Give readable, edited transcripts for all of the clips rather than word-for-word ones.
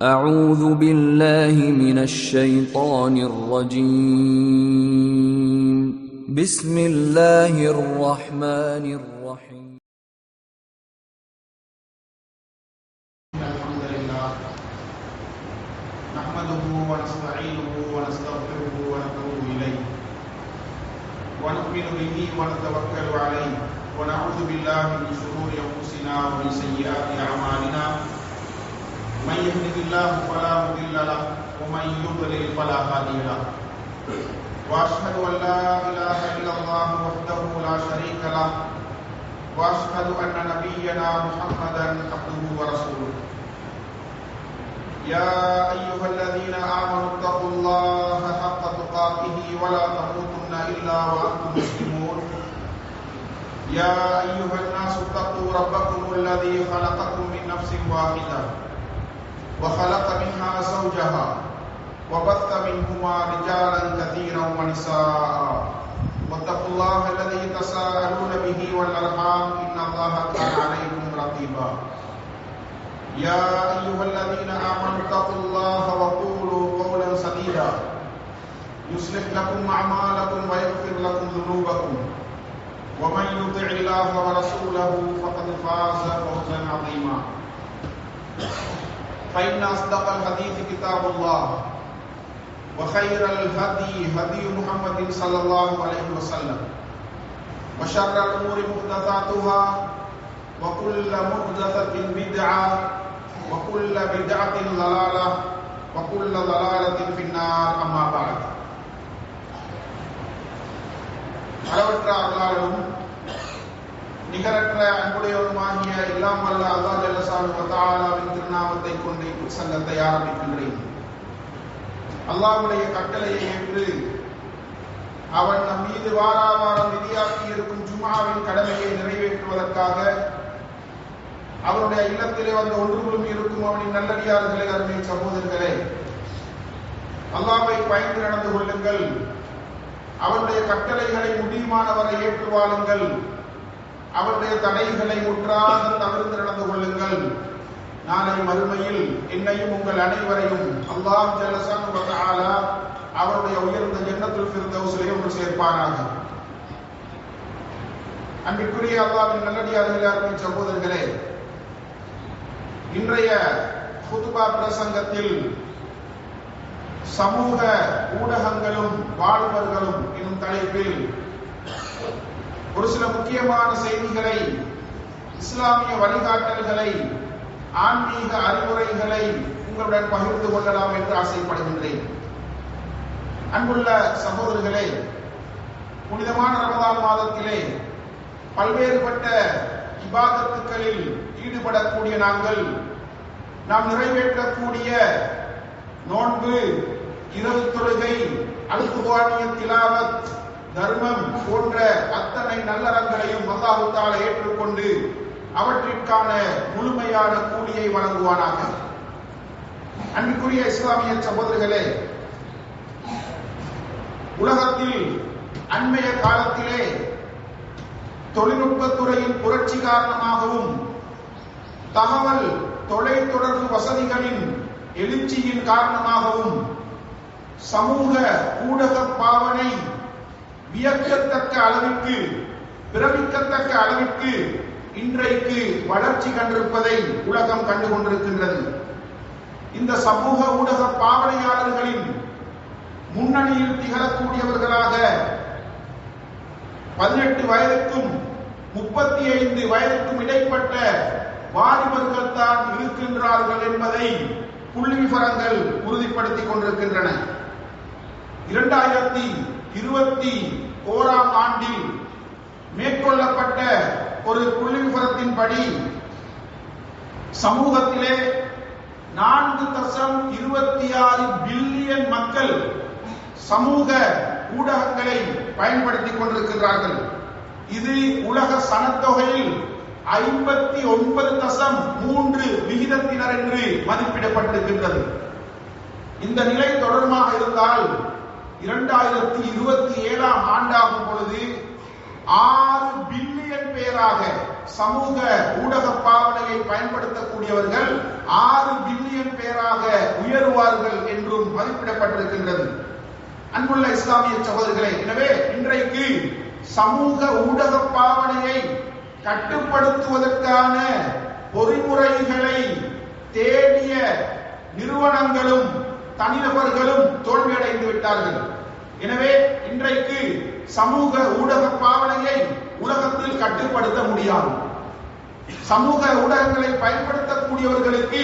أعوذ بالله من الشيطان الرجيم بسم الله الرحمن الرحيم الحمد لله نحمده ونستعينه ونستغفره ونتوب إليه ونؤمن به ونتوكل عليه ونعوذ بالله من شرور أنفسنا ومن سيئات أعمالنا من يهده الله فلا مضل له ومن يضلل فلا هادي له وأشهد أن لا إله إلا الله وحده لا شريك له وأشهد أن نبينا محمدا عبده ورسوله يا أيها الذين آمنوا اتقوا الله حق تقاته ولا تموتن إلا وأنتم مسلمون يا أيها الناس اتقوا ربكم الذي خلقكم من نفس واحدة وخلق منها زوجها وبث منهما رجالا كثيرا ونساء واتقوا الله الذي تساءلون به والأرحام إن الله كان عليكم رقيبا يا أيها الذين آمنوا اتقوا الله وقولوا قولا سديدا يصلح لكم أعمالكم ويغفر لكم ذنوبكم ومن يطع الله ورسوله فقد فاز فوزا عظيما فإن أصدق الحديث كتاب الله وخير الهدي هدي محمد صلى الله عليه وسلم وشر الأمور محدثاتها وكل محدثة بدعة وكل بدعة ضلالة وكل ضلالة في النار أما بعد அளவற்ற அருளாளனும் நிகரற்ற அன்புடையவனுமாகிய எல்லாம் வல்ல அல்லாஹ் ஜல்லஷானு வ தஆலாவின் திருநாமத்தை கொண்டு சங்கத்தை ஆரம்பிக்கின்றேன். அல்லாஹ்வுடைய கட்டளையை ஏற்று அவன் நம் மீது வாராவாரம் விதியாக்கி இருக்கும் ஜும்ஆவின் கடமையை நிறைவேற்றுவதற்காக அவருடைய இல்லத்திலே வந்த ஒன்றுகளும் இருக்கும் அவனின் நல்லடியார்களே, அருமை சகோதரர்களே, அல்லாஹ்வை பயந்து நடந்து கொள்ளுங்கள். அவருடைய கட்டளைகளை முடியுமானவரை ஏற்று வாழுங்கள். அவருடைய தடைகளை முற்றாக தவிர்த்து நடந்து கொள்ளுங்கள். நாளை மறுமையில் என்னையும் உங்கள் அனைவரையும் அல்லாஹ் ஜல்லஷானு வ தஆலா அவருடைய உயர்ந்த ஜன்னத்துல் ஃபிர்தௌஸிலே ஒன்று சேர்ப்பானாக. அன்பிற்குரிய அல்லாஹ்வின் நல்லடியார்களே, அருமை சகோதரர்களே, இன்றைய குதுபா பிரசங்கத்தில் சமூக ஊடகங்களும் வாலிபர்களும் எனும் தலைப்பில் ஒரு சில முக்கியமான செய்திகளை, இஸ்லாமிய வழிகாட்டல்களை, ஆன்மீக அறிவுரைகளை உங்களுடன் பகிர்ந்து கொள்ளலாம் என்று ஆசைப்படுகின்றேன். அன்புள்ள சகோதரர்களே, புனிதமான ரமதான் மாதத்திலே பல்வேறுபட்ட இபாதத்துக்களில் ஈடுபடக்கூடிய நாம் நிறைவேற்றக்கூடிய நோன்பு, இரவு தொழுகை, அல் குர்ஆனிய திலாவத், தர்மம் போன்ற அத்தனை நல்லறங்களையும் அல்லாஹ் தஆலா ஏற்றுக்கொண்டு அவற்றிற்கான முழுமையான கூலியை வழங்குவானாக. அன்பிற்குரிய இஸ்லாமிய சகோதரர்களே, உலகத்தில் அண்மைய காலத்திலே தொழில்நுட்பத்துறையின் புரட்சி காரணமாகவும் தகவல் தொலைத்தொடர்பு வசதிகளின் எழுச்சியின் காரணமாகவும் சமூக ஊடக பாவனை வியக்கத்தக்க அளவிற்கு, பிரமிக்கத்தக்க அளவிற்கு இன்றைக்கு வளர்ச்சி கண்டிருப்பதை உலகம் கண்டு கொண்டிருக்கின்றது. இந்த சமூக ஊடக பாவனையாளர்களின் முன்னணியில் திகழக்கூடியவர்களாக 18 வயதுக்கும் 35 வயதுக்கும் இடைப்பட்ட வாலிபர்கள் தான் இருக்கின்றார்கள் என்பதை புள்ளி விவரங்கள் உறுதிப்படுத்திக் கொண்டிருக்கின்றன. 2021 ஆண்டில் மேற்கொள்ளப்பட்ட ஒரு புள்ளி விவரத்தின்படி சமூகத்திலே 4.26 பில்லியன் மக்கள் சமூக ஊடகங்களை பயன்படுத்திக் கொண்டிருக்கிறார்கள். இது உலக சனத்தொகையில் 59.3 விகிதத்தினர் என்று மதிப்பிடப்பட்டிருக்கின்றது. இந்த நிலை தொடர்பாக இருந்தால் 2027 ஆண்டாகும் பொழுது 6 பில்லியன் பேராக சமூக ஊடக பாவனையை பயன்படுத்தக்கூடியவர்கள் 6 பில்லியன் பேராக உயருவார்கள் என்றும் மதிப்பிடப்பட்டிருக்கின்றது. அன்புள்ள இஸ்லாமிய சகோதரர்களே, எனவே இன்றைக்கு சமூக ஊடக பாவனையை கட்டுப்படுத்துவதற்கான பொறிமுறைகளை தேடிய நிறுவனங்களும் தனிநபர்களும் தோல்வியடைந்து விட்டார்கள். எனவே இன்றைக்கு சமூக ஊடக பாவனையை உலகத்தில் கட்டுப்படுத்த முடியாது. சமூக ஊடகங்களை பயன்படுத்தக்கூடியவர்களுக்கு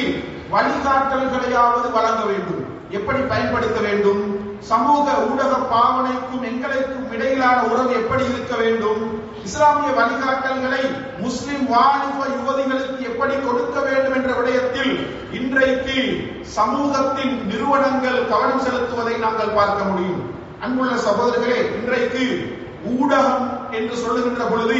வழிகாட்டல்களையாவது வழங்க வேண்டும். எப்படி பயன்படுத்த வேண்டும்? சமூக ஊடக பாவனைக்கும் எங்களுக்கும் இடையிலான உறவு எப்படி இருக்க வேண்டும்? இஸ்லாமிய வழிகாட்டல்களை முஸ்லிம் வாலிப யுவதிகளுக்கு எப்படி கொடுக்க வேண்டும் என்ற விடயத்தில் இன்றைக்கு சமூகத்தின் நிறுவனங்கள் கவனம் செலுத்துவதை நாங்கள் பார்க்க முடியும். அன்புள்ள சகோதரர்களே, இன்றைக்கு ஊடகம் என்று சொல்லுகின்ற பொழுது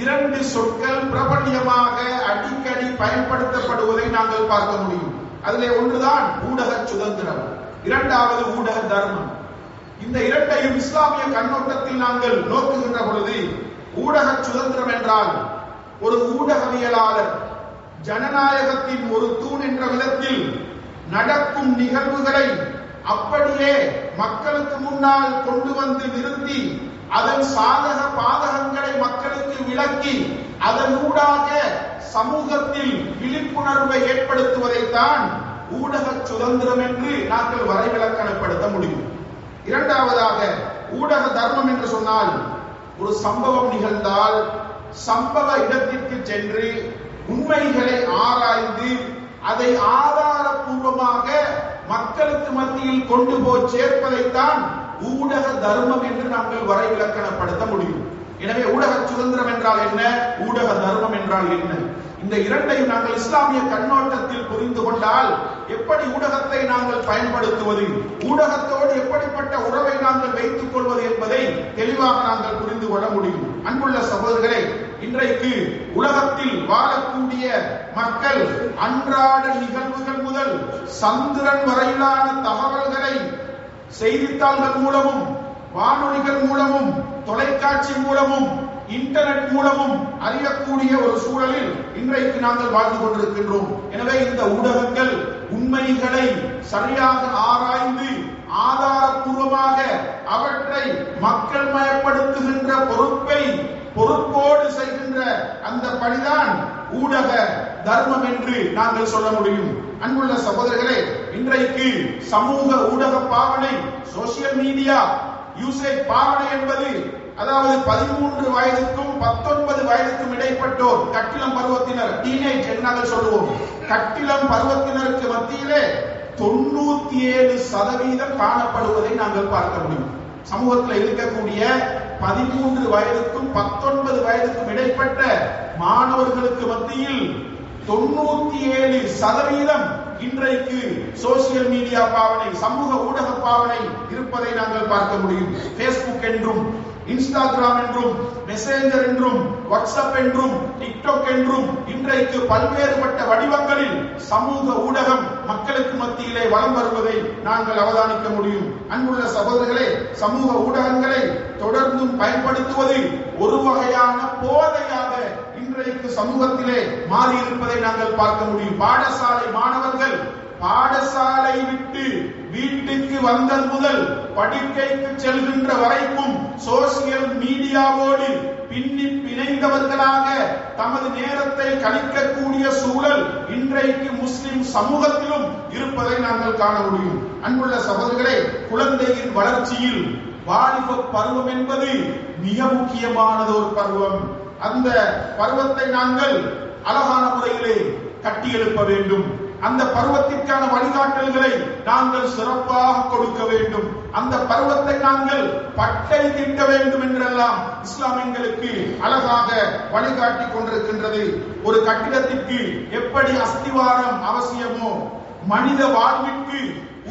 இரண்டு சொற்கள் பிரபல்யமாக அடிக்கடி பயன்படுத்தப்படுவதை நாங்கள் பார்க்க முடியும். அதிலே ஒன்றுதான் ஊடக சுதந்திரம், இரண்டாவது ஊடக தர்மம். இந்த இரண்டையும் இஸ்லாமிய கண்ணோட்டத்தில் நாங்கள் நோக்குகின்ற பொழுது ஊடக சுதந்திரம் என்றால் ஒரு ஊடகவியலாளர் ஜனநாயகத்தின் ஒரு தூண் என்ற விதத்தில் நடக்கும் நிகழ்வுகளை அப்படியே மக்களுக்கு முன்னால் கொண்டு வந்து நிறுத்தி அதன் சாதக பாதகங்களை மக்களுக்கு விளக்கி அதன் ஊடாக சமூகத்தில் விழிப்புணர்வை ஏற்படுத்துவதைத்தான் ஊடக சுதந்திரம் என்று நாங்கள் வரைவிலக்கணப்படுத்த முடியும். இரண்டாவதாக ஊடக தர்மம் என்று சொன்னால் ஒரு சம்பவம் நிகழ்ந்தால் சம்பவ இடத்திற்கு சென்று உண்மைகளை ஆராய்ந்து அதை ஆதாரபூர்வமாக மக்களுக்கு மத்தியில் கொண்டு போய் சேர்ப்பதைத்தான் ஊடக தர்மம் என்று நாங்கள் வரைவிலக்கணப்படுத்த முடியும். எனவே ஊடக சுதந்திரம் என்றால் என்ன, ஊடக தர்மம் என்றால் என்ன, இந்த இரண்டையும் நாங்கள் இஸ்லாமிய கண்ணோட்டத்தில் புரிந்து கொண்டால் எப்படி ஊடகத்தை நாங்கள் பயன்படுத்துவது, ஊடகத்தோடு எப்படிப்பட்ட உறவை நாங்கள் வைத்துக் கொள்வது என்பதை தெளிவாக நாங்கள் புரிந்து கொள்ள முடியும். அன்புள்ள சகோதரர்களே, இன்றைக்கு உலகத்தில் வாழக்கூடிய மக்கள் அன்றாட நிகழ்வுகள் முதல் சந்திரன் வரையிலான தகவல்களை செய்தித்தாள்கள் மூலமும் வானொலிகள் மூலமும் தொலைக்காட்சி மூலமும் இன்டர்நெட் மூலமும் அறியக்கூடிய ஒரு சூழலில் இன்றைக்கு நாங்கள் வாழ்ந்து கொண்டிருக்கின்றோம். எனவே இந்த ஊடகங்கள் உண்மைகளை சரியாக ஆராய்ந்து ஆதாரபூர்வமாக அவற்றை மக்கள் மயப்படுத்துகின்ற பொறுப்போடு செய்கின்ற அந்த பணிதான் ஊடக தர்மம் என்று நாங்கள் சொல்ல முடியும். அன்புள்ள சகோதரர்களே, இன்றைக்கு சமூக ஊடக பாவனை, சோசியல் மீடியா யூசேஜ் பாவனை என்பது, அதாவது 13 வயதுக்கும் 19 வயதுக்கும் இடைப்பட்டோர், கட்டிலம் பருவத்தினர், டீனேஜ் என்று நாங்கள் சொல்லுவோம், கட்டிலம் பருவத்தினருக்கு மத்தியிலே 97% காணப்படுவதை நாங்கள் பார்க்க முடியும். சமூகத்தில் இருக்கக்கூடிய 13 வயதுக்கும் 19 வயதுக்கும் இடைப்பட்ட மாணவர்களுக்கு மத்தியில் 97% இன்றைக்கு சோசியல் மீடியா பாவனை, சமூக ஊடக பாவனை இருப்பதை நாங்கள் பார்க்க முடியும். பேஸ்புக் என்றும் இன்ஸ்டாகிராம் என்றும் மெசேஞ்சர் என்றும் வாட்ஸ்அப் என்றும் டிக்டாக் என்றும் இன்றைக்கு பல்வேறுபட்ட வடிவங்களில் சமூக ஊடகம் மக்களுக்கு மத்தியிலே வலம் வருவதை நாங்கள் அவதானிக்க முடியும். அன்புள்ள சகோதரர்களே, சமூக ஊடகங்களை தொடர்ந்தும் பயன்படுத்துவது ஒரு வகையான போதையாக இன்றைக்கு சமூகத்திலே மாறி இருப்பதை நாங்கள் பார்க்க முடியும். பாடசாலை மாணவர்கள் பாடசாலை விட்டு வீட்டுக்கு வந்தது முதல் படுக்கைக்கு செல்கின்ற வரைக்கும் சோசியல் மீடியாவோடு பின்னி பிணைந்தவர்களாக தமது நேரத்தை கழிக்கக்கூடிய சூழல் இன்றைக்கு முஸ்லிம் சமூகத்திலும் இருப்பதை நாங்கள் காண முடியும். அன்புள்ள சகோதரர்களே, குழந்தையின் வளர்ச்சியில் வாலிப பருவம் என்பது மிக முக்கியமானது ஒரு பருவம். அந்த பருவத்தை நாங்கள் அழகான முறையிலே கட்டியெழுப்ப வேண்டும். அந்த பருவத்திற்கான வழிகாட்டல்களை நாங்கள் சிறப்பாக கொடுக்க வேண்டும். அந்த பருவத்தை நாங்கள் பட்டை திட்ட வேண்டும் என்றெல்லாம் இஸ்லாம் எங்களுக்கு அழகாக வழிகாட்டி கொண்டிருக்கின்றது. ஒரு கட்டிடத்திற்கு எப்படி அஸ்திவாரம் அவசியமோ, மனித வாழ்விற்கு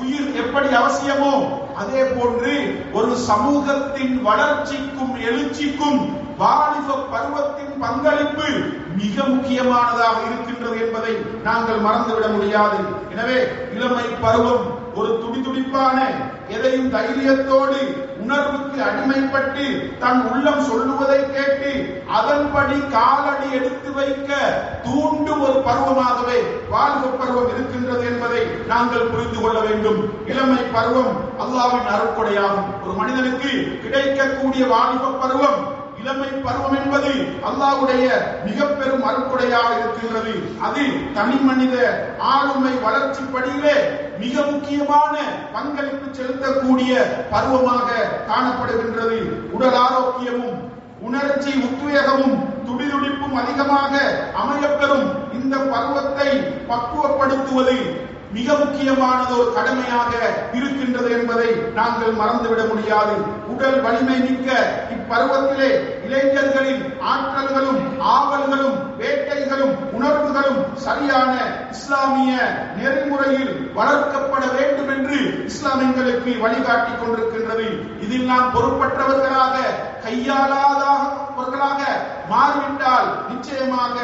உயிர் எப்படி அவசியமோ, அதே போன்று ஒரு சமூகத்தின் வளர்ச்சிக்கும் எழுச்சிக்கும் வாலிப பருவத்தின் பங்களிப்பு மிக முக்கியமானதாக இருக்கின்றது என்பதை நாங்கள் மறந்துவிட முடியாது. எனவே இளமை பருவம் ஒரு துடிதுடிப்பான, எதையும் தைரியத்தோடு உணர்வுக்கு அடிமைப்பட்டு தன் உள்ளம் சொல்லுவதை கேட்டு அதன்படி காலடி எடுத்து வைக்க தூண்டும் ஒரு பருவமாகவே வாலிப பருவம் இருக்கின்றது என்பதை நாங்கள் புரிந்து கொள்ள வேண்டும். இளமை பருவம் அல்லாஹ்வின் அருட்கொடையாகும். ஒரு மனிதனுக்கு கிடைக்கக்கூடிய வாலிப பருவம், இளமை பருவம் என்பது அல்லாஹ்வுடைய மிக பெரும் அருட்கொடையாக இருக்கின்றது. அது தனி மனித ஆளுமை வளர்ச்சி படியிலே மிக முக்கியமான பங்களிப்பு செலுத்தக்கூடிய பருவமாக காணப்படுகின்றது. உடல் ஆரோக்கியமும் உணர்ச்சி உத்வேகமும் துடிதுடிப்பும் அதிகமாக அமையப்பெறும் இந்த பருவத்தை பக்குவப்படுத்துவது மிக முக்கியமானது ஒரு கடமையாக இருக்கின்றது என்பதை நாங்கள் மறந்துவிட முடியாது. உடல் வலிமை மிக்க இப்பருவத்திலே இளைஞர்களின் ஆற்றல்களும் ஆவல்களும் வேட்கைகளும் உணர்வுகளும் சரியான இஸ்லாமிய நெறிமுறையில் வளர்க்கப்பட வேண்டும் என்று இஸ்லாம் எங்களுக்கு வழிகாட்டிக் கொண்டிருக்கின்றது. இதில் நாம் பொறுப்பற்றவர்களாக கையாளாதவர்களாக மாறிவிட்டால் நிச்சயமாக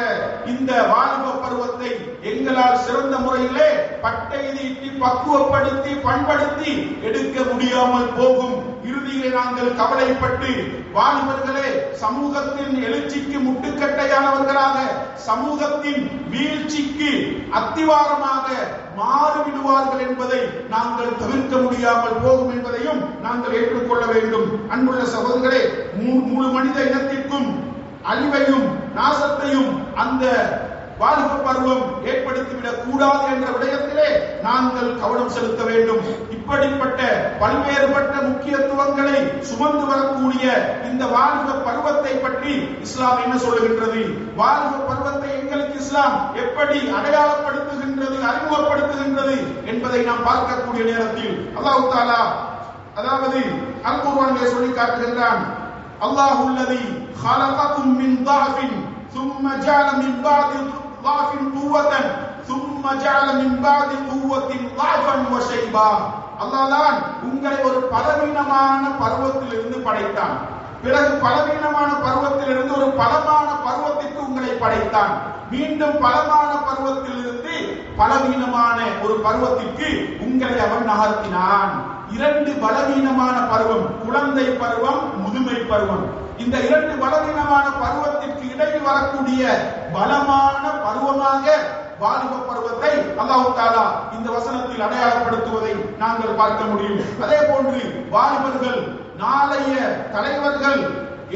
இந்த வாலிப பருவத்தை எங்களால் சிறந்த முறையிலே பட்டை தீட்டி பக்குவப்படுத்தி பண்படுத்தி எடுக்க முடியாமல் போகும். இறுதியிலே நாங்கள் கவலைப்பட்டு வாலிபர்களே சமூகத்தின் எழுச்சிக்கு முட்டுக்கட்டையானவர்களாக, சமூகத்தின் வீழ்ச்சிக்கு அத்திவாரமாக மாறிவிடுவார்கள் என்பதை நாங்கள் தவிர்க்க முடியாமல் போகும் என்பதையும் நாங்கள் ஏற்றுக்கொள்ள வேண்டும். அன்புள்ள சகோதரர்களே, முழு மனித இனத்திற்கும் அழிவையும் நாசத்தையும் அந்த வாலிப பருவம் ஏற்படுத்திவிடக் கூடாது என்ற விடயத்திலே நாங்கள் கவனம் செலுத்த வேண்டும். இப்படிப்பட்ட பல்வேறுபட்ட முக்கியத்துவங்களை சுமந்து வரக்கூடிய இந்த வாலிப பருவத்தை பற்றி இஸ்லாம் என்ன சொல்லுகின்றது? வாலிப பருவத்தை எங்களுக்கு இஸ்லாம் எப்படி அடையாளப்படுத்துகின்றது, அறிமுகப்படுத்துகின்றது என்பதை நாம் பார்க்கக்கூடிய நேரத்தில் அல்லாஹ் தஆலா அதாவது அல் குர்ஆனிலே சொல்லி காட்டுகின்றான். அல்லாஹுல்லதி خلقكم من ضعف ثم جعل من بعد ضعف قوة ثم جعل من بعد قوة ضعفا وشيبا. அல்லாஹ் தான் உங்களை ஒரு பலவீனமான பருவத்திலிருந்து படைத்தான், பிறகு பலவீனமான பருவத்திலிருந்து ஒரு பலமான பருவத்திற்கு உங்களை படைத்தான், மீண்டும் பலமான பருவத்திலிருந்து பலவீனமான ஒரு பருவத்திற்கு உங்களை அவன் நகர்த்தினான். இரண்டு பலவீனமான பருவம், குழந்தை பருவம், முதுமை பருவம். இந்த இரண்டு பலவீனமான பருவத்திற்கு இடையில் வரக்கூடிய பலமான பருவமாக வாலிப பருவத்தை அல்லாஹ் தஆலா இந்த வசனத்தில் அடையாளப்படுத்துவதை நாங்கள் பார்க்க முடியும். அதே போன்று வாலிபர்கள் நாளைய தலைவர்கள்,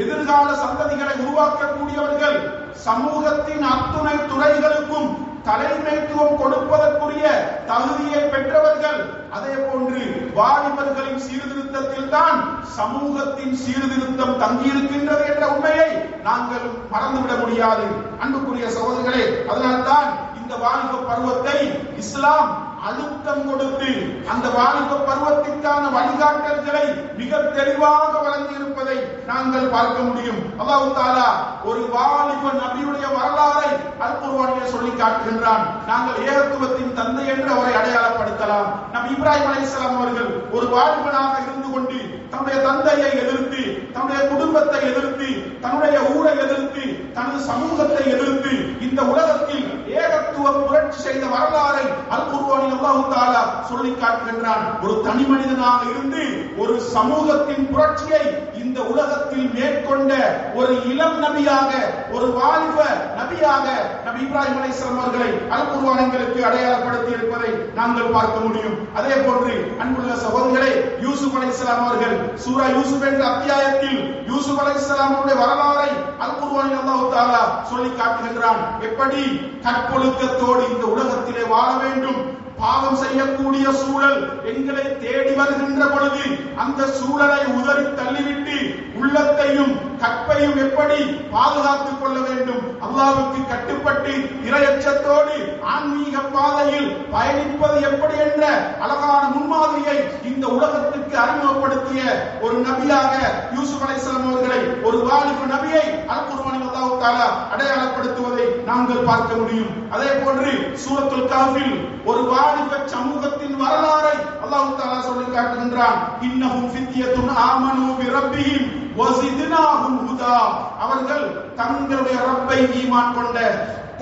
எதிர்கால சந்ததிகளை உருவாக்கக்கூடியவர்கள், சமூகத்தின் அத்துணை துறைகளுக்கும் தலைமைத்துவம் கொடுப்பதற்குரிய தகுதியை பெற்றவர்கள். அதே போன்று வாலிபர்களின் சீர்திருத்தத்தில் தான் சமூகத்தின் சீர்திருத்தம் தங்கியிருக்கின்றது என்ற உண்மையை நாங்கள் மறந்துவிட முடியாது. அன்புக்குரிய சகோதரர்களே, அதனால்தான் இந்த வாலிப பருவத்தை இஸ்லாம் அழுத்தம் கொடுத்து அந்த வாலிப பருவத்திற்கான வழிகாட்டல்களை மிக தெளிவாக வழங்கி இருப்பதை நாங்கள் பார்க்க முடியும். அல்லாஹ் தஆலா ஒரு வாலிப நபியுடைய வரலாறை அல் குர்ஆனிலே சொல்லி காட்டுகின்றான். நாங்கள் ஏகத்துவத்தின் தந்தை என்று அவரை அடையாளப்படுத்தலாம். நபி இப்ராஹிம் அலைஹிஸ்ஸலாம் அவர்கள் ஒரு வாலிபனாக இருந்து கொண்டு தன்னுடைய தந்தையை எதிர்த்து, தன்னுடைய குடும்பத்தை எதிர்த்து, தன்னுடைய ஊரை எதிர்த்து, தனது சமூகத்தை எதிர்த்து இந்த உலகத்தில் ஏகத்துவ புரட்சி செய்த வரலாறை அல் குர்ஆனில் அல்லாஹ் தஆலா சொல்லி காட்டுகின்றான். ஒரு தனி மனிதனாக இருந்து ஒரு சமூகத்தின் புரட்சியை இந்த உலகத்தில் மேற்கொண்ட ஒரு இளம் நபியாக, ஒரு வாலிப நபியாக நபி இப்ராஹிம் அலைஹிஸ்ஸலாம் அவர்களை அல் குர்ஆன் எங்களுக்கு அடையாளப்படுத்தி இருப்பதை நாங்கள் பார்க்க முடியும். அதே போன்று அன்புள்ள சகோதரர்களே, யூசுப் அலைஹிஸ்ஸலாம் அவர்கள் சூரா யூசுப் என்ற அத்தியாயத்தில் யூசுப் அலைஹிஸ்ஸலாம் அவருடைய வரலாறை அல் குர்ஆனில் அல்லாஹ் தஆலா சொல்லி காட்டுகின்றான். எப்படி கற்பொழுக்கத்தோடு இந்த உலகத்திலே வாழ வேண்டும், பாவம் செய்யக்கூடிய சூழல் எங்களை தேடி வருகின்ற பொழுது அந்த சூழலை உதறி தள்ளிவிட்டு உள்ளத்தையும் கற்பையும் எப்படி பாதுகாத்துக் கொள்ள வேண்டும், அல்லாஹ்வுக்கு கட்டுப்பட்டு இறையச்சத்தோடு ஆன்மீக பாதையில் பயணிப்பது எப்படி என்ற அழகான முன்மாதிரியை இந்த உலகத்திற்கு அறிமுகப்படுத்திய ஒரு நபியாக யூசுப் அலைஹிஸ்ஸலாம் அவர்களை, ஒரு வாலிப நபியை அல் குர்ஆனில் அல்லாஹ் தஆலா அடையாளப்படுத்துவதை நாங்கள் பார்க்க முடியும். அதே போன்று சூரத்துல் கஹ்ஃபில் ஒரு வாலிப சமூகத்தின் வரலாறை அல்லாஹ் தஆலா சொல்லி காட்டுகின்றான். இன்னஹும் ஃபித்யத்துன் ஆமனூ பிரப்பிஹிம் வஸித்னாஹும் ஹுதா. அவர்கள் தங்களுடைய ரப்பை ஈமான் கொண்ட,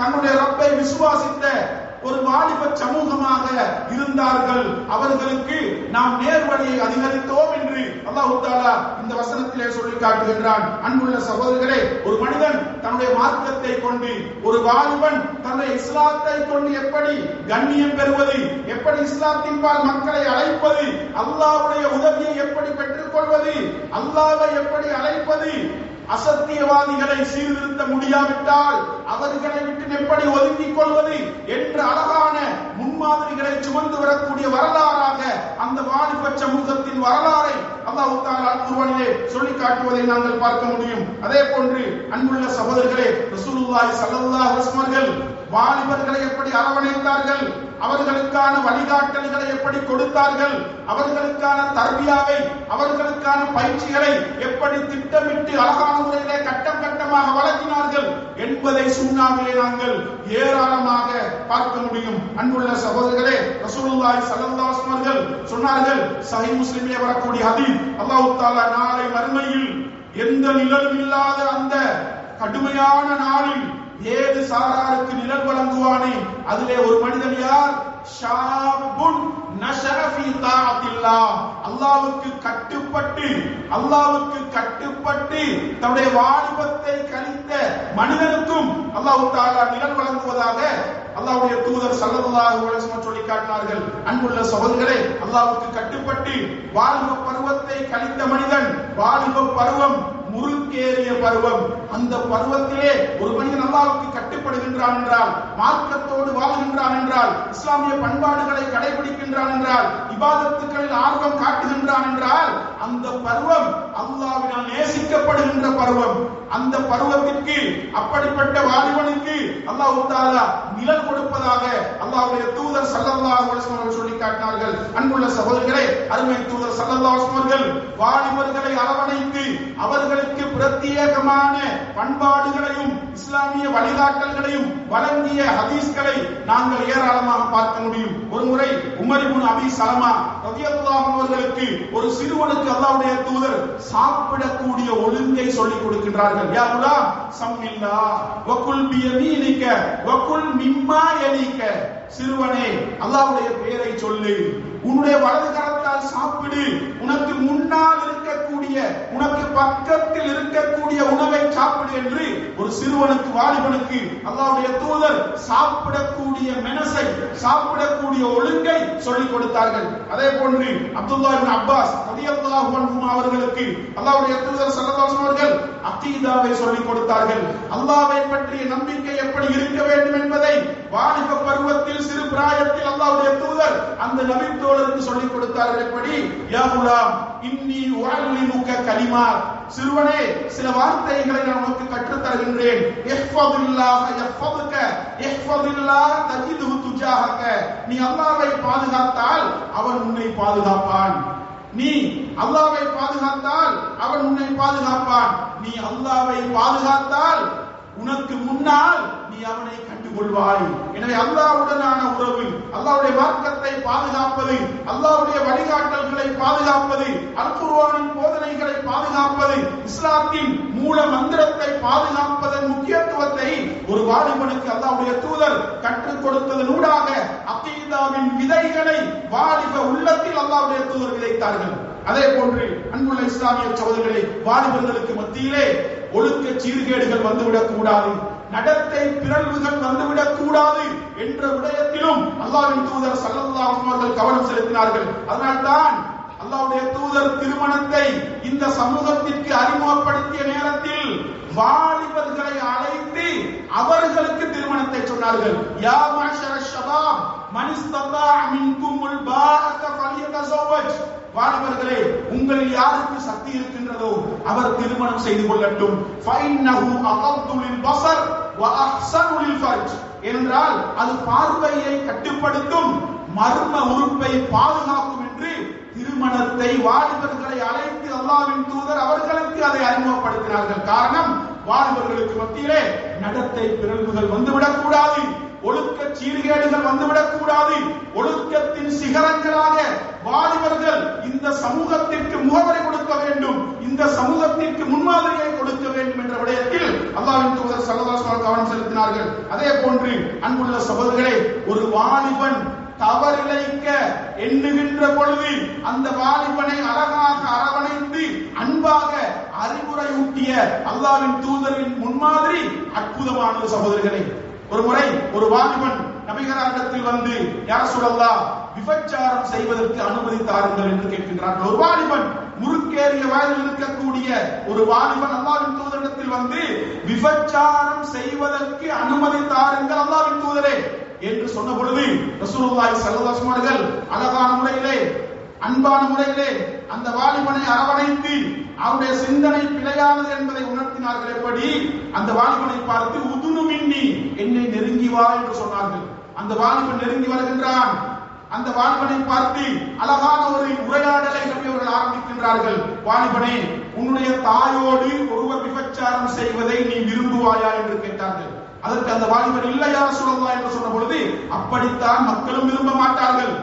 தங்களுடைய ரப்பை விசுவாசித்த ஒரு வாலிப சமூகமாக இருந்தார்கள். அவர்களுக்கு நாம் நேர்வழியை அதிகரித்தோம் என்று அல்லாஹ் தஆலா இந்த வசனத்திலே சொல்லி காட்டுகின்றான். அன்புள்ள சகோதரர்களே, ஒரு மனிதன் தன்னுடைய மார்க்கத்தை கொண்டு, ஒரு வாலிபன் தன்னுடைய இஸ்லாத்தை கொண்டு எப்படி கண்ணியம் பெறுவது, எப்படி இஸ்லாத்தின் பால் மக்களை அழைப்பது, அல்லாஹ்வுடைய உதவியை எப்படி பெற்றுக் கொள்வது, அல்லாஹ்வை எப்படி அழைப்பது, அசத்தியவாதிகளை சீர்திருத்த முடியாவிட்டால் அவர்களை விட்டு எப்படி ஒதுக்கிக் கொள்வது என்ற அழகான முன்மாதிரிகளை சுமந்து வரக்கூடிய வரலாறாக அந்த வாலிப சமூகத்தின் வரலாறை அல்லாஹ் தஆலா குர்ஆனிலே சொல்லி காட்டுவதை நாங்கள் பார்க்க முடியும். அதே போன்று அன்புள்ள சகோதரர்களே, ரசூலுல்லாஹி ஸல்லல்லாஹு அலைஹி வஸல்லம் வாலிபர்களை எப்படி அரவணைத்தார்கள், அவர்களுக்கான வழிகாட்டல்களை எப்படி கொடுத்தார்கள், அவர்களுக்கான தர்பியாவை, அவர்களுக்கான பயிற்சிகளை எப்படி திட்டமிட்டு அழகான முறையிலே கட்டம் கட்டமாக வழங்கினார்கள் என்பதை சுன்னாவிலே நாங்கள் ஏராளமாக பார்க்க முடியும். அன்புள்ள சகோதரர்களே, ரசூலுல்லாஹி ஸல்லல்லாஹு அலைஹி வஸல்லம் சொன்னார்கள், சஹீஹ் முஸ்லிமிலே வரக்கூடிய ஹதீஸ், அல்லாஹ் தஆலா நாளை மறுமையில் எந்த நிழலும் இல்லாத அந்த கடுமையான நாளில் ஏழு சாராருக்கு நிழல் வழங்குவானே, அதிலே ஒரு மனிதன் யார்? ஷாபுன் நஷர ஃபீ தாஅத்தில்லாஹ், அல்லாஹ்வுக்கு கட்டுப்பட்டு, அல்லாஹ்வுக்கு கட்டுப்பட்டு தன்னுடைய வாலிபத்தை கழித்த மனிதனுக்கும் அல்லாஹ் தஆலா நிழல் வழங்குவதாக அல்லாஹ்வுடைய தூதர் ஸல்லல்லாஹு அலைஹி வஸல்லம் சொல்லி காட்டினார்கள். அன்புள்ள சகோதரர்களே, அல்லாஹ்வுக்கு கட்டுப்பட்டு வாலிப பருவத்தை கழித்த மனிதன், வாலிப பருவம் முறுக்கேறிய பருவம், அந்த பருவத்திலே ஒரு மனிதன் அல்லாஹ்வுக்கு கட்டுப்படுகின்றான் என்றால், மார்க்கத்தோடு வாழ்கின்றான் என்றால், இஸ்லாமிய பண்பாடுகளை கடைபிடிக்கின்றான் என்றால், இபாதத்துக்களில் ஆர்வம் காட்டுகின்றான் என்றால், அந்த பருவம் அல்லாஹ்வினால் நேசிக்கப்படுகின்ற பருவம். அந்த பருவத்திற்கு, அப்படிப்பட்ட வாலிபனுக்கு அல்லாஹ் தஆலா நிழல் கொடுப்பதாக அல்லாஹ்வுடைய தூதர் ஸல்லல்லாஹு அலைஹி வஸல்லம் சொல்லி காட்டினார்கள். அன்புள்ள சகோதரர்களே, அருமை தூதர் ஸல்லல்லாஹு அலைஹி வஸல்லம் வாலிபர்களை அரவணைத்து அவர்களுக்கு பிரத்யேகமான பண்பாடுகளையும் இஸ்லாமிய வழிகாட்டல்களையும் வழங்கிய ஹதீஸ்களை நாங்கள் ஏராளமாக பார்க்க முடியும். ஒரு முறை உமர் இப்னு அபி சலமா ரலியல்லாஹு அன்ஹு அவர்களுக்கு ஒரு சிறுவனுக்கு அல்லாஹ்வுடைய தூதர் சாப்பிடக்கூடிய ஒழுங்கை சொல்லிக் கொடுக்கின்றார்கள். யா குலாம் சம்மில்லாஹ் வகுல் பியமீனிக வகுல் மிம்மா யலீக, சிறுவனே அல்லாஹ்வுடைய பெயரை சொல்லு, உன்னுடைய வலது கரத்தால் சாப்பிடு, உனக்கு முன்னால் இருக்கக்கூடிய, உனக்கு பக்கத்தில் இருக்கக்கூடிய உணவை சாப்பிடு என்று ஒரு சிறுவனுக்கு, வாலிபனுக்கு அல்லாஹ்வுடைய தூதர் சாப்பிடக்கூடிய மெனசை, சாப்பிடக்கூடிய ஒழுங்கை சொல்லிக் கொடுத்தார்கள். அதே போன்று அப்துல்லாஹ் இப்னு அப்பாஸ் ரலியல்லாஹு அன்ஹு அவர்களுக்கு அல்லாஹ்வுடைய தூதர் ஸல்லல்லாஹு அலைஹி வஸல்லம் அவர்கள் அகீதாவை சொல்லிக் கொடுத்தார்கள். அல்லாஹ்வை பற்றிய நம்பிக்கை எப்படி இருக்க வேண்டும் என்பதை வாலிப பருவத்தில், சிறு பிராயத்தில் அல்லாஹ்வுடைய தூதர் அந்த நபி தோழருக்கு சொல்லிக் கொடுத்தார்கள். எப்படி? யா குலாம் இன்னி உஅல்லிமுக கலிமாத், சிறுவனே சில வார்த்தைகளை நான் உனக்கு கற்றுத் தருகின்றேன். இஹ்ஃபதுல்லாஹ யஹ்ஃபதுக இஹ்ஃபதுல்லாஹ தஜிதுஹு துஜாஹக, நீ அல்லாஹ்வை பாதுகாத்தால் அவன் உன்னை பாதுகாப்பான். நீ அல்லாஹ்வை பாதுகாத்தால் அவன் உன்னை பாதுகாப்பான். நீ அல்லாஹ்வை பாதுகாத்தால் உனக்கு முன்னால் நீ அவனை கண்டுகொள்வாய். எனவே அல்லாஹ்வுடனான உறவு, அல்லாஹ்வுடைய மார்க்கத்தை பாதுகாப்பது, அல்லாஹ்வுடைய வழிகாட்டல்களை பாதுகாப்பது, அல் குர்ஆனின் போதனைகளை பாதுகாப்பது, இஸ்லாத்தின் மூல மந்திரத்தை பாதுகாப்பதன் முக்கியத்துவத்தை ஒரு வாலிபனுக்கு அல்லாஹ்வுடைய தூதர் கற்றுக் கொடுத்ததனூடாக அகீதாவின் விதைகளை வாலிப உள்ளத்தில் அல்லாஹ்வுடைய தூதர் விதைத்தார்கள். அதே போன்று அன்புள்ள இஸ்லாமிய சகோதரர்களே, வாலிபர்களுக்கு மத்தியிலே ஒழுக்க சீர்கேடுகள் வந்துவிடக் கூடாது, நடத்தை பிறழ்வுகள் வந்துவிடக் கூடாது என்ற விடயத்திலும் அல்லாஹ்வின் தூதர் ஸல்லல்லாஹு அலைஹி வஸல்லம் கவனம் செலுத்தினார்கள். அதனால்தான் அல்லாஹ்வுடைய தூதர் திருமணத்தை இந்த சமூகத்திற்கு அறிமுகப்படுத்திய நேரத்தில் வாலிபர்களை அழைத்து அவர்களுக்கு திருமணத்தை சொன்னார்கள். யா மஅஷர ஷபாப் மன் இஸ்ததாஅ மின்குமுல் பாஅத ஃபல்யதஸவ்வஜ், வாலிபர்களே உங்களில் யாருக்கு சக்தி இருக்கின்றதோ அவர் திருமணம் செய்து கொள்ளட்டும். ஃபைன்னஹு அகத்து லில் பஸர் வ அஹ்ஸனு லில் ஃபர்ஜ், என்றால் அது பார்வையை கட்டுப்படுத்தும், மர்ம உறுப்பை பாதுகாக்கும் என்று திருமணத்தை வாலிபர்களை அழைத்து அல்லாஹ்வின் தூதர் அவர்களுக்கு அதை அறிமுகப்படுத்தினார்கள். காரணம், வாலிபர்களுக்கு மத்தியிலே நடத்தை பிறழ்வுகள் வந்துவிடக் கூடாது, ஒழுக்க சீர்கேடுகள் வந்துவிடக் கூடாது. ஒழுக்கத்தின் சிகரங்களாக வாலிபர்கள் இந்த இந்த சமூகத்திற்கு முகவரி கொடுக்க வேண்டும், இந்த சமூகத்திற்கு முன்மாதிரியை கொடுக்க வேண்டும் என்ற விடயத்தில் அல்லாஹ்வின் தூதர் ஸல்லல்லாஹு அலைஹி வஸல்லம் கவனம் செலுத்தினார்கள். அதே போன்று அன்புள்ள சகோதரர்களே, ஒரு வாலிபன் தவறிழைக்க எண்ணுகின்ற பொழுது அந்த வாலிபனை அழகாக அரவணைத்து அன்பாக அறிவுரையூட்டிய அல்லாஹ்வின் தூதரின் முன்மாதிரி அற்புதமானது. சகோதரர்களே, ஒரு முறை ஒரு வாலிபன் நபிகளாரிடத்தில் வந்து, யா ரசூலல்லாஹ், விபச்சாரம் செய்வதற்கு அனுமதி தாருங்கள் என்று கேட்கின்றார்கள். ஒரு வாலிபன், முறுக்கேறிய வயதில் இருக்கக்கூடிய ஒரு வாலிபன் அல்லாஹ்வின் தூதரிடத்தில் வந்து, விபச்சாரம் செய்வதற்கு அனுமதி தாருங்கள் அல்லாஹ்வின் தூதரே என்று சொன்ன பொழுது ரசூலுல்லாஹி ஸல்லல்லாஹு அலைஹி வஸல்லம் அழகான முறையிலே, அன்பான முறையிலே அந்த வாலிபனை அரவணைத்து அவருடைய சிந்தனை பிழையானது என்பதை உணர்த்தினார்கள். எப்படி? அந்த வாலிபனை பார்த்து, உதுனு மின்னி, என்னை நெருங்கி வா என்று சொன்னார்கள். அந்த வாலிபன் நெருங்கி வருகின்றான். அந்த வாலிபனை பார்த்து அழகான ஒரு உரையாடலை நபி அவர்கள் ஆரம்பிக்கின்றார்கள். வாலிபனே, உன்னுடைய தாயோடு ஒருவர் விபச்சாரம் செய்வதை நீ விரும்புவாயா என்று கேட்டார்கள். அதற்கு அந்த வாலிபன், இல்லை யா ரசூலல்லாஹ் என்று சொன்ன பொழுது, அப்படித்தான் மக்களும் விரும்ப மாட்டார்கள்.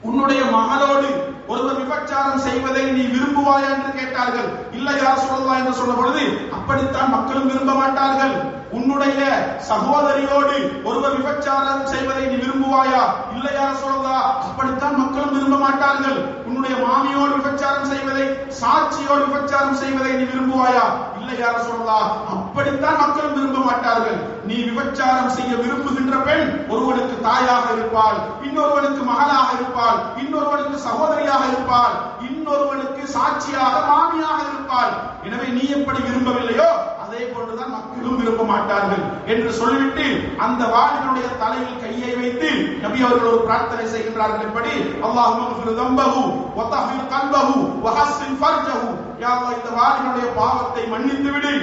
உன்னுடைய மகளோடு ஒருவர் விபச்சாரம் செய்வதை நீ விரும்புவாயா என்று கேட்டார்கள். இல்லை யா ரசூலல்லாஹ் என்று சொன்ன பொழுது, அப்படித்தான் மக்களும் விரும்ப மாட்டார்கள். உன்னுடைய சகோதரியோடு ஒருவர் விபச்சாரம் செய்வதை நீ விரும்புவாயா? இல்லை யா ரசூலல்லாஹ், அப்படித்தான் மக்களும் விரும்ப மாட்டார்கள். உன்னுடைய மாமியோடு விபச்சாரம் செய்வதை, சாட்சியோடு விபச்சாரம் செய்வதை நீ விரும்புவாயா? இல்லை யா ரசூலல்லாஹ், அப்படித்தான் மக்களும் விரும்ப மாட்டார்கள். நீ விபச்சாரம் செய்ய விரும்புகின்ற பெண் ஒருவனுக்கு தாயாக இருப்பாள், இன்னொருவனுக்கு மகளாக இருப்பாள், இன்னொருவனுக்கு சகோதரியாக இருப்பாள், இன்னொருவனுக்கு சாட்சியாக மாமியாக இருப்பாள். எனவே நீ எப்படி விரும்பவில்லையோ அதே போன்றுதான் மக்களும் விரும்ப மாட்டார்கள் என்று சொல்லிவிட்டு அந்த வாலிபனுடைய தலையில் கையை வைத்து நபி அவர்கள் ஒரு பிரார்த்தனை செய்கின்றார்கள். எப்படி? அல்லாஹும்ம ஃபிர் தம்பஹு வ தஹ்ஹிர் கல்பஹு வ ஹஸ்ஸின் ஃபர்ஜஹு. யா அல்லாஹ், இந்த வாலிபனுடைய பாவத்தை மன்னித்து விடு,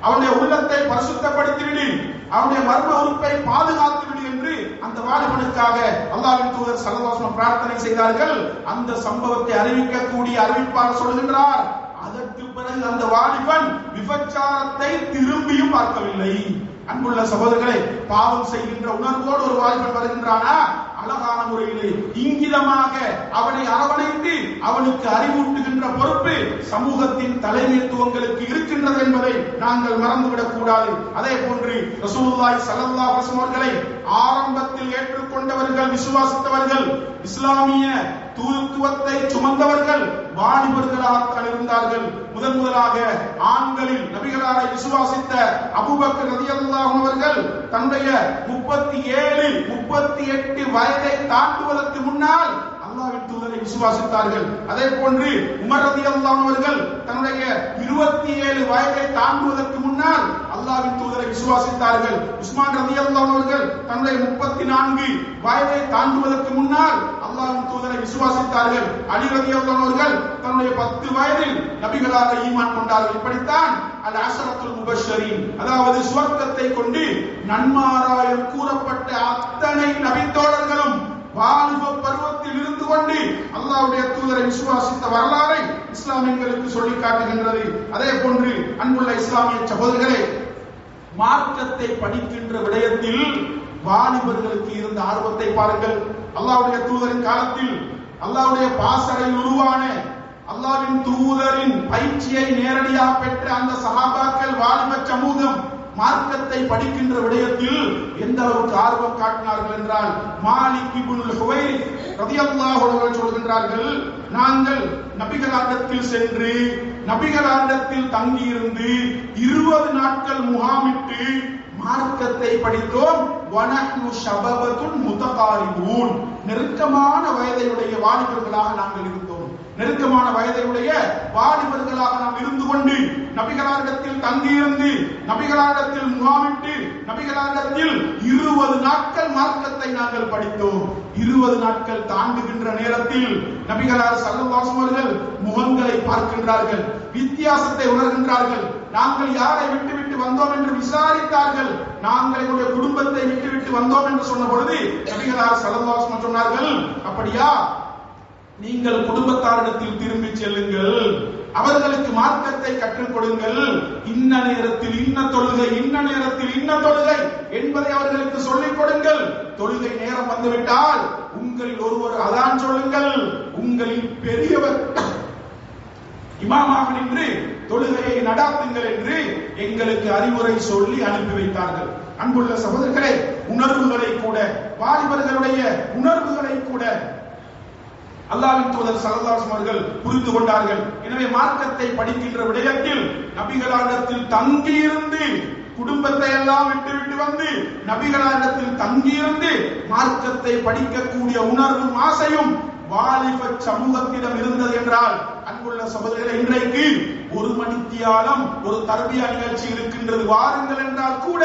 அவனுடைய உள்ளத்தை பரிசுத்தப்படுத்தி விடு, அவனுடைய மர்ம உறுப்பை பாதுகாத்து விடு என்று அந்த வாலிபனுக்காக அல்லாஹ்வின் தூதர் ஸல்லல்லாஹு அலைஹி வஸல்லம் பிரார்த்தனை செய்தார்கள். அந்த சம்பவத்தை அறிவிக்கக்கூடிய அறிவிப்பாளர் சொல்கின்றார், அதற்கு பிறகு அந்த வாலிபன் விபச்சாரத்தை திரும்பியும் பார்க்கவில்லை. அன்புள்ள சகோதரர்களே, பாவம் செய்கின்ற உணர்வோடு ஒரு வாலிபன் வருகின்றானா, அழகான முறையிலே இங்கிதமாக அவனை அரவணைத்து அவனுக்கு அறிவூட்டுகின்ற பொறுப்பு சமூகத்தின் தலைமைத்துவங்களுக்கு இருக்கின்றது என்பதை நாங்கள் மறந்துவிடக் கூடாது. அதே போன்று ரசூலுல்லாஹி ஸல்லல்லாஹு அலைஹி வஸல்லம் அவர்களை ஆரம்பத்தில் ஏற்றுக்கொண்டவர்கள், விசுவாசித்தவர்கள், இஸ்லாமிய தூதுத்துவத்தை சுமந்தவர்கள் வாலிபர்களாக இருந்தார்கள். முதலாக ஆண்களில் நபிகளாரை விசுவாசித்த அபூபக்கர் ரலியல்லாஹு அன்ஹு அவர்கள் தன்னுடைய 37, 38 வயதை தாண்டுவதற்கு முன்னால் அல்லாஹ்வின் தூதரை விசுவாசித்தார்கள். அதே போன்று உமர் ரலியல்லாஹு அன்ஹு அவர்கள் தன்னுடைய 27 வயதை தாண்டுவதற்கு முன்னால் அல்லாஹ்வின் தூதரை விசுவாசித்தார்கள். உஸ்மான் ரலியல்லாஹு அன்ஹு அவர்கள் தன்னுடைய 34 வயதை தாண்டுவதற்கு முன்னால் அல்லாஹ்வின் தூதரை விசுவாசித்தார்கள். அலி ரலியல்லாஹு அன்ஹு அவர்கள் தன்னுடைய 10 வயதில் நபிகளாக ஈமான் கொண்டார்கள். இப்படித்தான் அல் அஷரத்துல் முபஷ்ஷரீன், அதாவது சுவர்க்கத்தை கொண்டு நன்மாராயம் கூறப்பட்ட அத்தனை நபித்தோழர்களும் வாலிப பருவத்தில் இருந்து கொண்டு அல்லாஹ்வுடைய தூதரை விசுவாசித்த வரலாறை இஸ்லாம் எங்களுக்கு சொல்லி காட்டுகின்றது. அதே போன்று அன்புள்ள இஸ்லாமிய சகோதரர்களே, மார்க்கத்தை படிக்கின்ற விடயத்தில் வாலிபர்களுக்கு இருந்த ஆர்வத்தை பாருங்கள். அல்லாஹ்வுடைய தூதரின் காலத்தில் அல்லாஹ்வுடைய பாசறையில் உருவான அல்லாஹ்வின் தூதரின் பயிற்சியை நேரடியாக பெற்ற அந்த சஹாபாக்கள், வாலிப சமூகம் மார்க்கத்தை படிக்கின்ற விடயத்தில் எந்த அளவுக்கு ஆர்வம் காட்டினார்கள் என்றால், மாலிக் இப்னுல் ஹுவைரிஸ் ரலியல்லாஹு அன்ஹு சொல்கின்றார்கள், நாங்கள் நபிகளாரிடத்தில் சென்று நபிகளாரிடத்தில் தங்கியிருந்து 20 நாட்கள் முகாமிட்டு மார்க்கத்தை படித்தோம். வனஹ்னு ஷபபத்துன் முதகாரிபூன், நெருக்கமான வயதையுடைய வாலிபர்களாக நாங்கள் இருந்தோம். நெருக்கமான வயதையுடைய வாலிபர்களாக நாம் இருந்து கொண்டு நபிகளாரிடத்தில் தங்கியிருந்து நபிகளாரிடத்தில் முகாமிட்டு நபிகளாரிடத்தில் 20 நாட்கள் மார்க்கத்தை நாங்கள் படித்தோம். 20 நாட்கள் தாண்டுகின்ற நேரத்தில் நபிகளார் ஸல்லல்லாஹு அலைஹி வஸல்லம் முகங்களை பார்க்கின்றார்கள், வித்தியாசத்தை உணர்கின்றார்கள். நாங்கள் யாரை விட்டுவிட்டு வந்தோம் என்று விசாரித்தார்கள். நாங்கள் எங்களுடைய குடும்பத்தை விட்டுவிட்டு வந்தோம் என்று சொன்ன பொழுது நபிகளார் ஸல்லல்லாஹு அலைஹி வஸல்லம் சொன்னார்கள், அப்படியா, நீங்கள் குடும்பத்தாரிடத்தில் திரும்பி செல்லுங்கள், அவர்களுக்கு மார்க்கத்தை கற்றுக் கொடுங்கள். இன்ன நேரத்தில் இன்ன தொழுகை, இன்ன நேரத்தில் இன்ன தொழுகை என்பதை அவர்களுக்கு சொல்லிக் கொடுங்கள். தொழுகை நேரம் வந்துவிட்டால் உங்கள் உங்களில் ஒருவர் அதான் சொல்லுங்கள், உங்களில் பெரியவர் இமாமாக நின்று தொழுகையை நடாத்துங்கள் என்று எங்களுக்கு அறிவுரை சொல்லி அனுப்பி வைத்தார்கள். அன்புள்ள சகோதரர்களே, உணர்வுகளை கூட, வாலிபர்களுடைய உணர்வுகளை கூட அல்லாஹ்வின் தூதர் ஸல்லல்லாஹு அலைஹி வஸல்லம் அவர்கள் புரிந்து கொண்டார்கள். எனவே மார்க்கத்தை படிக்கின்ற விடயத்தில் நபிகளாரிடத்தில் தங்கியிருந்து, குடும்பத்தை எல்லாம் விட்டு வந்து நபிகளாரிடத்தில் தங்கியிருந்து மார்க்கத்தை படிக்கக்கூடிய உணர்வும் ஆசையும் வாலிப சமூகத்திடம் இருந்தது என்றால், அன்புள்ள சகோதரர்களே, இன்றைக்கு ஒரு மணித்தியாலம் ஒரு தர்பியா நிகழ்ச்சி இருக்கின்றது, வாருங்கள் என்றால் கூட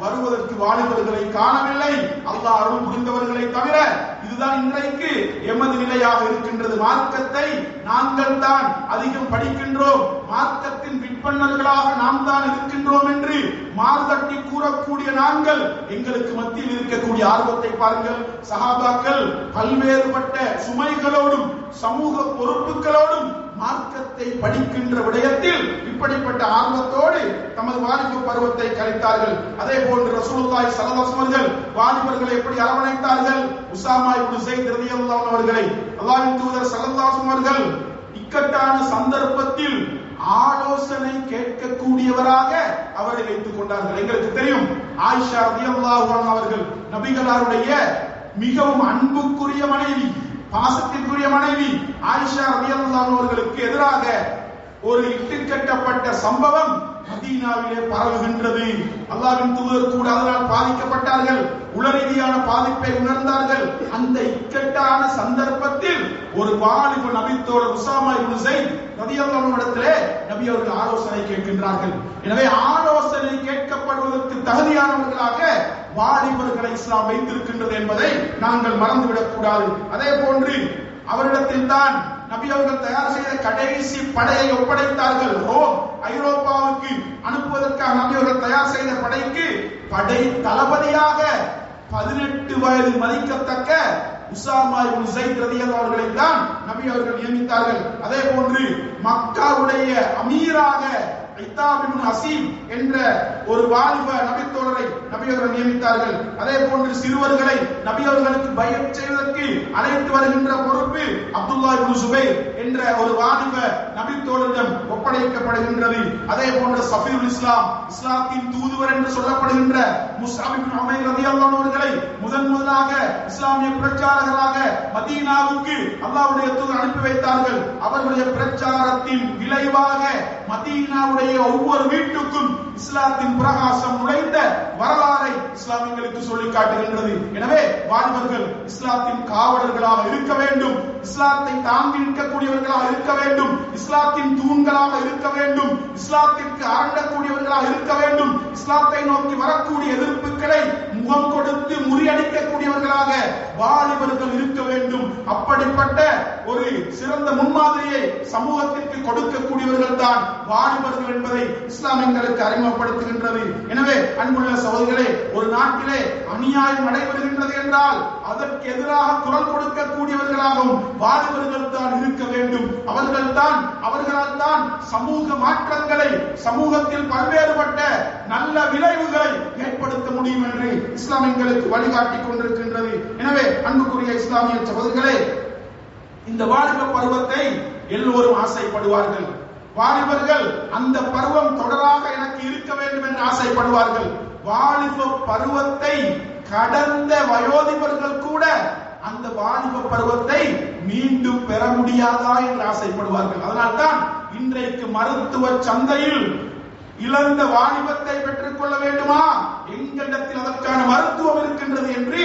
வருவதற்கு வாலிபர்களை காணவில்லை. அல்லாஹ் அருள் புரிந்தவர்களை தவிர. இதுதான் இன்றைக்கு எமது நிலையாக இருக்கின்றது. மார்க்கத்தை நாங்கள் தான் அதிகம் படிக்கின்றோம், மார்க்கத்தின் விற்பனர்களாக நாம் தான் இருக்கின்றோம் என்று மார்தட்டி கூறக்கூடிய நாங்கள் எங்களுக்கு மத்தியில் இருக்கக்கூடிய ஆர்வத்தை பாருங்கள். சஹாபாக்கள் பல்வேறுபட்ட சுமைகளோடும் சமூக பொறுப்புகளோடும் மார்க்கத்தை படிக்கின்ற விடயத்தில் இப்படிப்பட்ட ஆர்வத்தோடு தமது வாலிப பருவத்தை கழித்தார்கள். அதே போன்று ரசூலுல்லாஹி ஸல்லல்லாஹு அலைஹி வஸல்லம் வாலிபர்களை எப்படி அரவணைத்தார்கள்? உஸாமா இப்னு ஸைத் ரலியல்லாஹு அன்ஹு அவர்களை அல்லாஹ்வின் தூதர் ஸல்லல்லாஹு அலைஹி வஸல்லம் அவர்கள் இக்கட்டான சந்தர்ப்பத்தில் ஆலோசனை கேட்கக்கூடியவராக அவரை வைத்துக் கொண்டார்கள். எங்களுக்கு தெரியும், ஆயிஷா ரலியல்லாஹு அன்ஹா அவர்கள் நபிகளாருடைய மிகவும் அன்புக்குரிய மனைவி, பாசத்திற்குரிய மனைவி. ஆயிஷா ரலியல்லாஹு அன்ஹா அவர்களுக்கு எதிராக ஒரு இட்டுக்கட்டப்பட்ட சம்பவம் மதீனாவிலே பரவுகின்றது. அல்லாஹ்வின் தூதர் கூட அதனால் பாதிக்கப்பட்டார்கள், உளரீதியான பாதிப்பை உணர்ந்தார்கள். அந்த இக்கட்டான சந்தர்ப்பத்தில் ஒரு வாலிப நபித்தோழர் உஸாமா இப்னு ஸைத் ரலியல்லாஹு அன்ஹு இடத்திலே நபி அவர்கள் ஆலோசனை கேட்கின்றார்கள். எனவே ஆலோசனை கேட்கப்படுவதற்கு தகுதியானவர்களாக வாலிபர்களை இஸ்லாம் வைத்திருக்கின்றது என்பதை நாங்கள் மறந்துவிடக் கூடாது. அதே போன்று அவரிடத்தில் தான் நபி அவர்கள் தயார் செய்த கடைசி படையை ஒப்படைத்தார்கள். ரோம், ஐரோப்பாவுக்கு அனுப்புவதற்காக நபி அவர்கள் தயார் செய்த படைக்கு படை தளபதியாக 18 வயது மதிக்கத்தக்க உஸாமா இப்னு ஸைத் ரலியல்லாஹு அன்ஹு அவர்களை தான் நபி அவர்கள் நியமித்தார்கள். அதே போன்று மக்காவுடைய அமீராக இத்தாப் இப்னு அசீம் என்ற ஒரு வாலிப நபித்தோழரை நபி அவர்கள் நியமித்தார்கள். அதே போன்று சிறுவர்களை நபி அவர்களுக்கு பைஅத் செய்வதற்கு அழைத்து வருகின்ற பொறுப்பு அப்துல்லாஹ் இப்னு ஸுபைர் என்ற ஒரு வாலிப நபித்தோழரிடம் ஒப்படைக்கப்படுகின்றது. அதே போன்று சஃபீருல் இஸ்லாம், இஸ்லாத்தின் தூதுவர் என்று சொல்லப்படுகின்ற முஸ்அப் இப்னு உமைர் ரலியல்லாஹு அன்ஹு அவர்களை முதலாக இஸ்லாமிய பிரச்சாரகராக மதீனாவுக்கு அல்லாஹ்வுடைய தூதர் அனுப்பி வைத்தார்கள். அவர்களுடைய பிரச்சாரத்தின் விளைவாக மதீனாவுடைய ஒவ்வொரு வீட்டுக்கும் இஸ்லாத்தின் பிரகாசம் நுழைந்த வரலாறை இஸ்லாம் எங்களுக்கு சொல்லி காட்டுகின்றது. எனவே வாலிபர்கள் இஸ்லாத்தின் காவலர்களாக இருக்க வேண்டும், இஸ்லாத்தை தாங்கி நிற்கக்கூடியவர்களாக இருக்க வேண்டும், இஸ்லாத்தின் தூண்களாக இருக்க வேண்டும், இஸ்லாத்திற்கு அரண்டக்கூடியவர்களாக இருக்க வேண்டும், இஸ்லாத்தை நோக்கி வரக்கூடிய எதிர்ப்புகளை முகம் கொடுத்து முறியடிக்கக்கூடியவர்களாக வாலிபர்கள் இருக்க வேண்டும். அப்படிப்பட்ட ஒரு சிறந்த முன்மாதிரியை சமூகத்திற்கு கொடுக்கக்கூடியவர்கள் தான் வாலிபர்கள் என்பதை இஸ்லாம் எங்களுக்கு அறிமுகப்படுத்துகின்றது. எனவே அன்புள்ள சகோதரர்களே, ஒரு நாட்டிலே அநியாயம் நடைபெறுகின்றது என்றால் அதற்கு எதிராக குரல் கொடுக்கக்கூடியவர்களாகவும் வாலிபர்கள் தான் இருக்க வேண்டும். அவர்களால் தான் சமூக மாற்றங்களை, சமூகத்தில் பல்வேறுபட்ட நல்ல விளைவுகளை ஏற்படுத்த முடியும் என்று இஸ்லாம் எங்களுக்கு வழிகாட்டிக் கொண்டிருக்கின்றது. எனவே அன்புக்குரிய இஸ்லாமிய சகோதரர்களே, இந்த வாலிப பருவத்தை எல்லோரும் ஆசைப்படுவார்கள். வாலிபர்கள் அந்த பருவம் தொடராக எனக்கு இருக்க வேண்டும் என்று ஆசைப்படுவார்கள். வாலிப பருவத்தை கடந்த வயோதிபர்கள் கூட அந்த வாலிப பருவத்தை மீண்டும் பெற முடியாதா என்று ஆசைப்படுவார்கள். அதனால்தான் இன்றைக்கு மருத்துவ சந்தையில் இழந்த வாலிபத்தை பெற்றுக் கொள்ள வேண்டுமா, எங்களிடத்தில் அதற்கான மருத்துவம் இருக்கின்றது என்று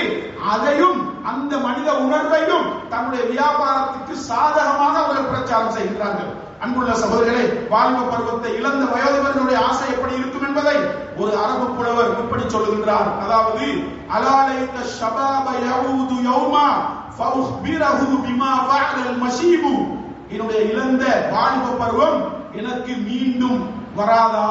அதையும் அந்த மனித உணர்வையும் தன்னுடைய வியாபாரத்துக்கு சாதகமாக அவர்கள் பிரச்சாரம் செய்கிறார்கள். அன்புள்ள சகோதரர்களே, வாலிப பருவத்தை இழந்த வயோதிபர்களுடைய ஆசை எப்படி இருக்கும் என்பதை ஒரு அரபு புலவர் இப்படி சொல்லுகின்றார். அதாவது, அலாலைத ஷபாப யஊது யௌமா ஃபஉக்பிரஹு பிமா ஃபஅலல் மஷீபு. என்னுடைய இழந்த வாலிப பருவம் எனக்கு மீண்டும் வராதா?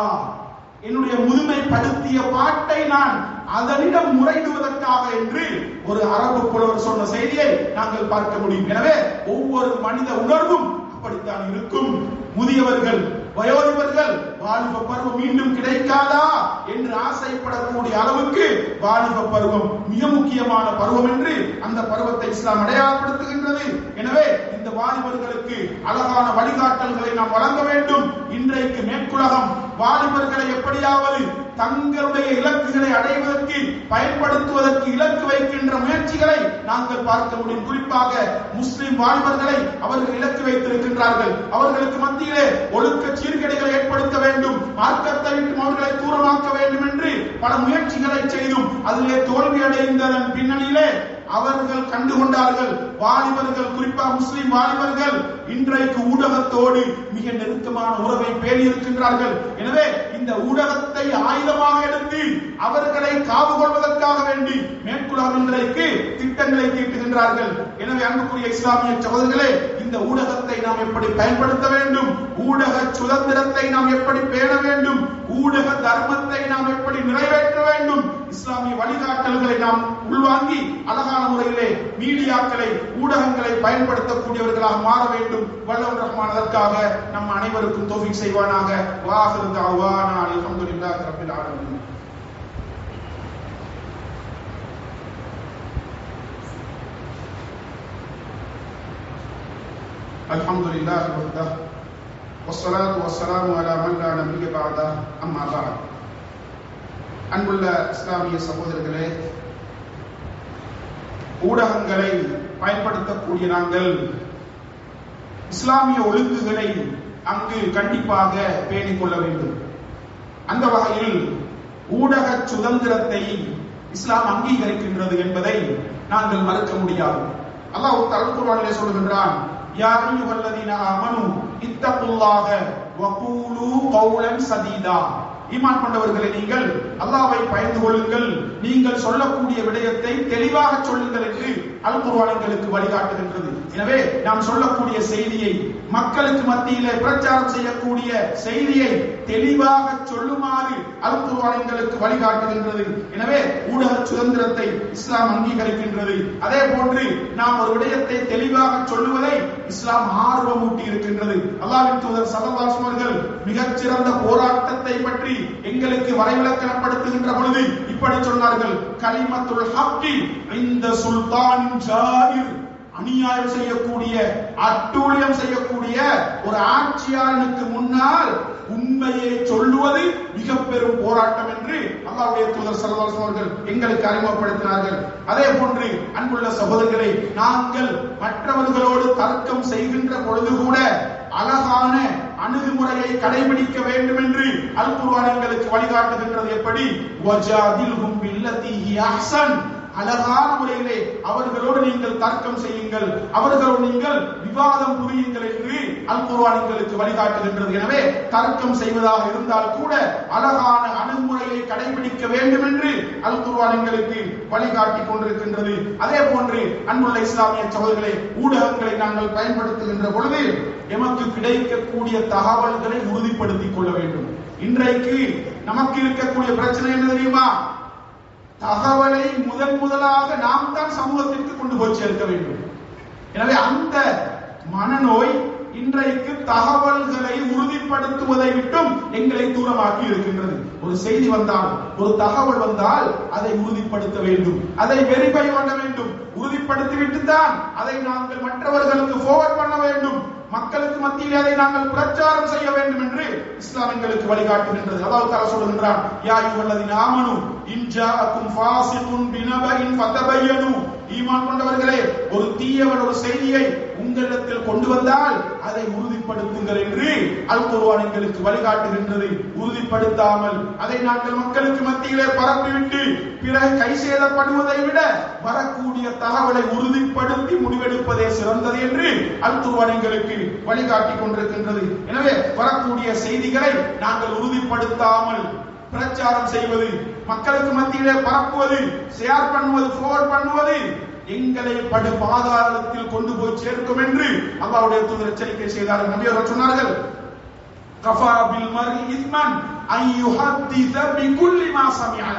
என்னுடைய முதுமை படுத்திய பாட்டை நான் அதனிடம் முறையிடுவதற்காக என்று ஒரு அரபு புலவர் சொன்ன செய்தியை நாங்கள் பார்க்க முடியும். எனவே ஒவ்வொரு மனித உணர்வும் அப்படித்தான் இருக்கும். முதியவர்கள் வயோதிபர்கள் வாலிப பருவம் மீண்டும் கிடைக்காதா என்று ஆசைப்படக்கூடிய அளவுக்கு வாலிப பருவம் மிக முக்கியமான பருவம் என்று அந்த பருவத்தை இஸ்லாம் அடையாளப்படுத்துகின்றது. எனவே இந்த வாலிபர்களுக்கு அழகான வழிகாட்டல்களை நாம் வழங்க வேண்டும். இன்றைக்கு மேற்குலகம் வாலிபர்களை எப்படியாவது தங்களுடைய இலக்குகளை அடைவதற்கு பயன்படுத்துவதற்கு இலக்கு வைக்கின்ற முயற்சிகளை நாங்கள் பார்க்க முடியும். குறிப்பாக முஸ்லிம் வாலிபர்களை அவர்கள் இலக்கு வைத்திருக்கின்றார்கள். அவர்களுக்கு மத்தியிலே ஒழுக்க சீர்கேடுகளை ஏற்படுத்த வேண்டும், மார்க்கத்தை விட்டு அவர்களை தூரமாக்க வேண்டும் என்று பல முயற்சிகளை செய்தும் அதிலே தோல்வி அடைந்ததன் பின்னணியிலே அவர்கள் கண்டுகொண்டார்கள். வாலிபர்கள், குறிப்பாக முஸ்லிம் வாலிபர்கள் இன்றைக்கு ஊடகத்தோடு மிக நெருக்கமான உறவை பேணி இருக்கின்றார்கள். எனவே இந்த ஊடகத்தை ஆயுதமாக எடுத்து அவர்களை காவு கொள்வதற்காக வேண்டி மேற்குலகம் இன்றைக்கு திட்டங்களை தீட்டுகின்றார்கள். எனவே அன்புக்குரிய இஸ்லாமிய சகோதரர்களே, இந்த ஊடகத்தை நாம் எப்படி பயன்படுத்த வேண்டும், ஊடக சுதந்திரத்தை நாம் எப்படி பேண வேண்டும், ஊடக தர்மத்தை நாம் எப்படி நிறைவேற்ற வேண்டும், இஸ்லாமிய வழிகாட்டல்களை நாம் உள்வாங்கி அழகான முறையிலே மீடியாக்களை, ஊடகங்களை பயன்படுத்தக்கூடியவர்களாக மாற வேண்டும். வல்லவர் ரஹ்மான் அதற்காக நம் அனைவருக்கும் தௌஃபீக் செய்வானாக. வாஹிரு தஅவானா அல்ஹம்துலில்லாஹி ரப்பில் ஆலமீன். அல்ஹம்துலில்லாஹி வஹ்தஹு வஸ்ஸலாத்து வஸ்ஸலாமு அலா மன் லா நபிய்ய பஅதஹு அம்மா பஅத். அன்புள்ள இஸ்லாமிய சகோதரர்களே, ஊடகங்களை பயன்படுத்தக்கூடிய நாங்கள் இஸ்லாமிய ஒழுங்குகளை அங்கு கண்டிப்பாக பேணிக் கொள்ள வேண்டும். அந்த வகையில் ஊடக சுதந்திரத்தை இஸ்லாம் அங்கீகரிக்கின்றது என்பதை நாங்கள் மறுக்க முடியாது. அல்லாஹ் அல் குர்ஆனிலே சொல்கின்றான், யா அய்யுஹல்லதீன ஆமனூ இத்தகுல்லாஹ வகூலு கௌலன் சதீதா. ஈமான் கொண்டவர்களை, நீங்கள் அல்லாஹ்வை பயந்து கொள்ளுங்கள், நீங்கள் சொல்லக்கூடிய விடயத்தை தெளிவாக சொல்லுங்கள் என்று அல் குர்ஆன் எங்களுக்கு வழிகாட்டுகின்றது. எனவே நாம் சொல்லக்கூடிய செய்தியை, மக்களுக்கு மத்தியிலே பிரச்சாரம் செய்யக்கூடிய செய்தியை தெளிவாக சொல்லுமாறு அல் குர்ஆன் எங்களுக்கு வழிகாட்டுகின்றது. எனவே ஊடக சுதந்திரத்தை இஸ்லாம் அங்கீகரிக்கின்றது. அதே போன்று நாம் ஒரு விடயத்தை தெளிவாக சொல்லுவதை இஸ்லாம் ஆர்வமூட்டி இருக்கின்றது. அல்லாஹ்வின் தூதர் ஸல்லல்லாஹு அலைஹி வஸல்லம் அவர்கள் மிகச்சிறந்த போராட்டத்தை பற்றி எங்களுக்கு வரைவிலக்கணப்படுத்துகின்ற பொழுது இப்படி சொன்னார்கள், கலிமத்துல் ஹக்கி இந்த சுல்தானின் ஜாயிர். அநியாயம் செய்யக்கூடிய, அட்டூழியம் செய்யக்கூடிய ஒரு ஆட்சியாளனுக்கு முன்னால் உண்மையை சொல்லுவது மிக பெரும் போராட்டம் என்று அல்லாஹ்வுடைய தூதர் ஸல்லல்லாஹு அலைஹி வஸல்லம் அவர்கள் எங்களுக்கு அறிமுகப்படுத்தினார்கள். அதே போன்று அன்புள்ள சகோதரர்களே, நாங்கள் மற்றவர்களோடு தர்க்கம் செய்கின்ற பொழுது கூட அழகான அணுகுமுறையை கடைபிடிக்க வேண்டும் என்று அல் குர்ஆன் எங்களுக்கு வழிகாட்டுகின்றது. எப்படி? வஜாதில்ஹும் பில்லதி ஹிய அஹ்ஸன். அழகான முறையிலே அவர்களோடு நீங்கள் தர்க்கம் செய்யுங்கள், அவர்களோடு நீங்கள் விவாதம் புரியுங்கள் என்று அல் குர்ஆன் எங்களுக்கு வழிகாட்டுகின்றது. எனவே தர்க்கம் செய்வதாக இருந்தால் கூட அழகான அணுகுமுறையை கடைபிடிக்க வேண்டும் என்று அல் குர்ஆன் எங்களுக்கு வழிகாட்டிக் கொண்டிருக்கின்றது. அதே போன்று அன்புள்ள இஸ்லாமிய சகோதரர்களே, ஊடகங்களை நாங்கள் பயன்படுத்துகின்ற பொழுது எமக்கு கிடைக்கக்கூடிய தகவல்களை உறுதிப்படுத்திக் கொள்ள வேண்டும். இன்றைக்கு நமக்கு இருக்கக்கூடிய பிரச்சனை என்ன தெரியுமா? தகவலை முதலாக நாம் தான் சமூகத்திற்கு கொண்டு போய் சேர்க்க வேண்டும். எனவே அந்த மனநோய் இன்றைக்கு தகவல்களை உறுதிப்படுத்துவதை விட்டும் எங்களை தூரமாக்கி இருக்கின்றது. ஒரு செய்தி வந்தால், ஒரு தகவல் வந்தால் அதை உறுதிப்படுத்த வேண்டும், அதை வெரிஃபை பண்ண வேண்டும். உறுதிப்படுத்திவிட்டு தான் அதை நாங்கள் மற்றவர்களுக்கு ஃபார்வர்ட் பண்ண வேண்டும். மக்களுக்கு மத்தியில் அதை நாங்கள் பிரச்சாரம் செய்ய வேண்டும் என்று இஸ்லாம் எங்களுக்கு வழிகாட்டுகின்றது. அல்லாஹ் தஆலா சொல்கின்றான், யா அய்யுஹல்லதீன ஆமனூ இன் ஜாஅக்கும் ஃபாஸிகுன் பினபஇன் ஃபதபையனு. ஈமான் கொண்டவர்களே, ஒரு தீயவன் ஒரு செய்தியை உங்களிடத்தில் கொண்டு வந்தால் அதை உறுதிப்படுத்துங்கள் என்று அல் குர்ஆன் எங்களுக்கு வழிகாட்டுகின்றது. உறுதிப்படுத்தாமல் அதை நாங்கள் மக்களுக்கு மத்தியிலே பரப்பிவிட்டு பிறகு கை சேதப்படுவதை விட வரக்கூடிய தகவலை உறுதிப்படுத்தி முடிவெடுப்பதே சிறந்தது என்று அல் குர்ஆன் எங்களுக்கு வழிகாட்டிக் கொண்டிருக்கின்றது. எனவே வரக்கூடிய செய்திகளை நாங்கள் உறுதிப்படுத்தாமல் பிரச்சாரம் செய்வது, மக்களுக்கு மத்தியிலே பரப்புவது, ஷேர் பண்ணுவது, ஃபார்வர்ட் பண்ணுவது எங்களை படு பாதாளத்தில் கொண்டு போய் சேர்க்கும் என்று அல்லாஹ்வுடைய தூதர் எச்சரிக்கை செய்தார்கள். நபி அவர்கள் சொன்னார்கள், கஃபா பில் மர்இ இஸ்மன் அன் யுஹத்திஸ பிகுல்லி மா சமிஅ.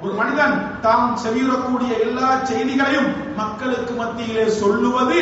ஒரு மனிதன் தாம் செவியுறக்கூடிய எல்லா செய்திகளையும் மக்களுக்கு மத்தியிலே சொல்லுவது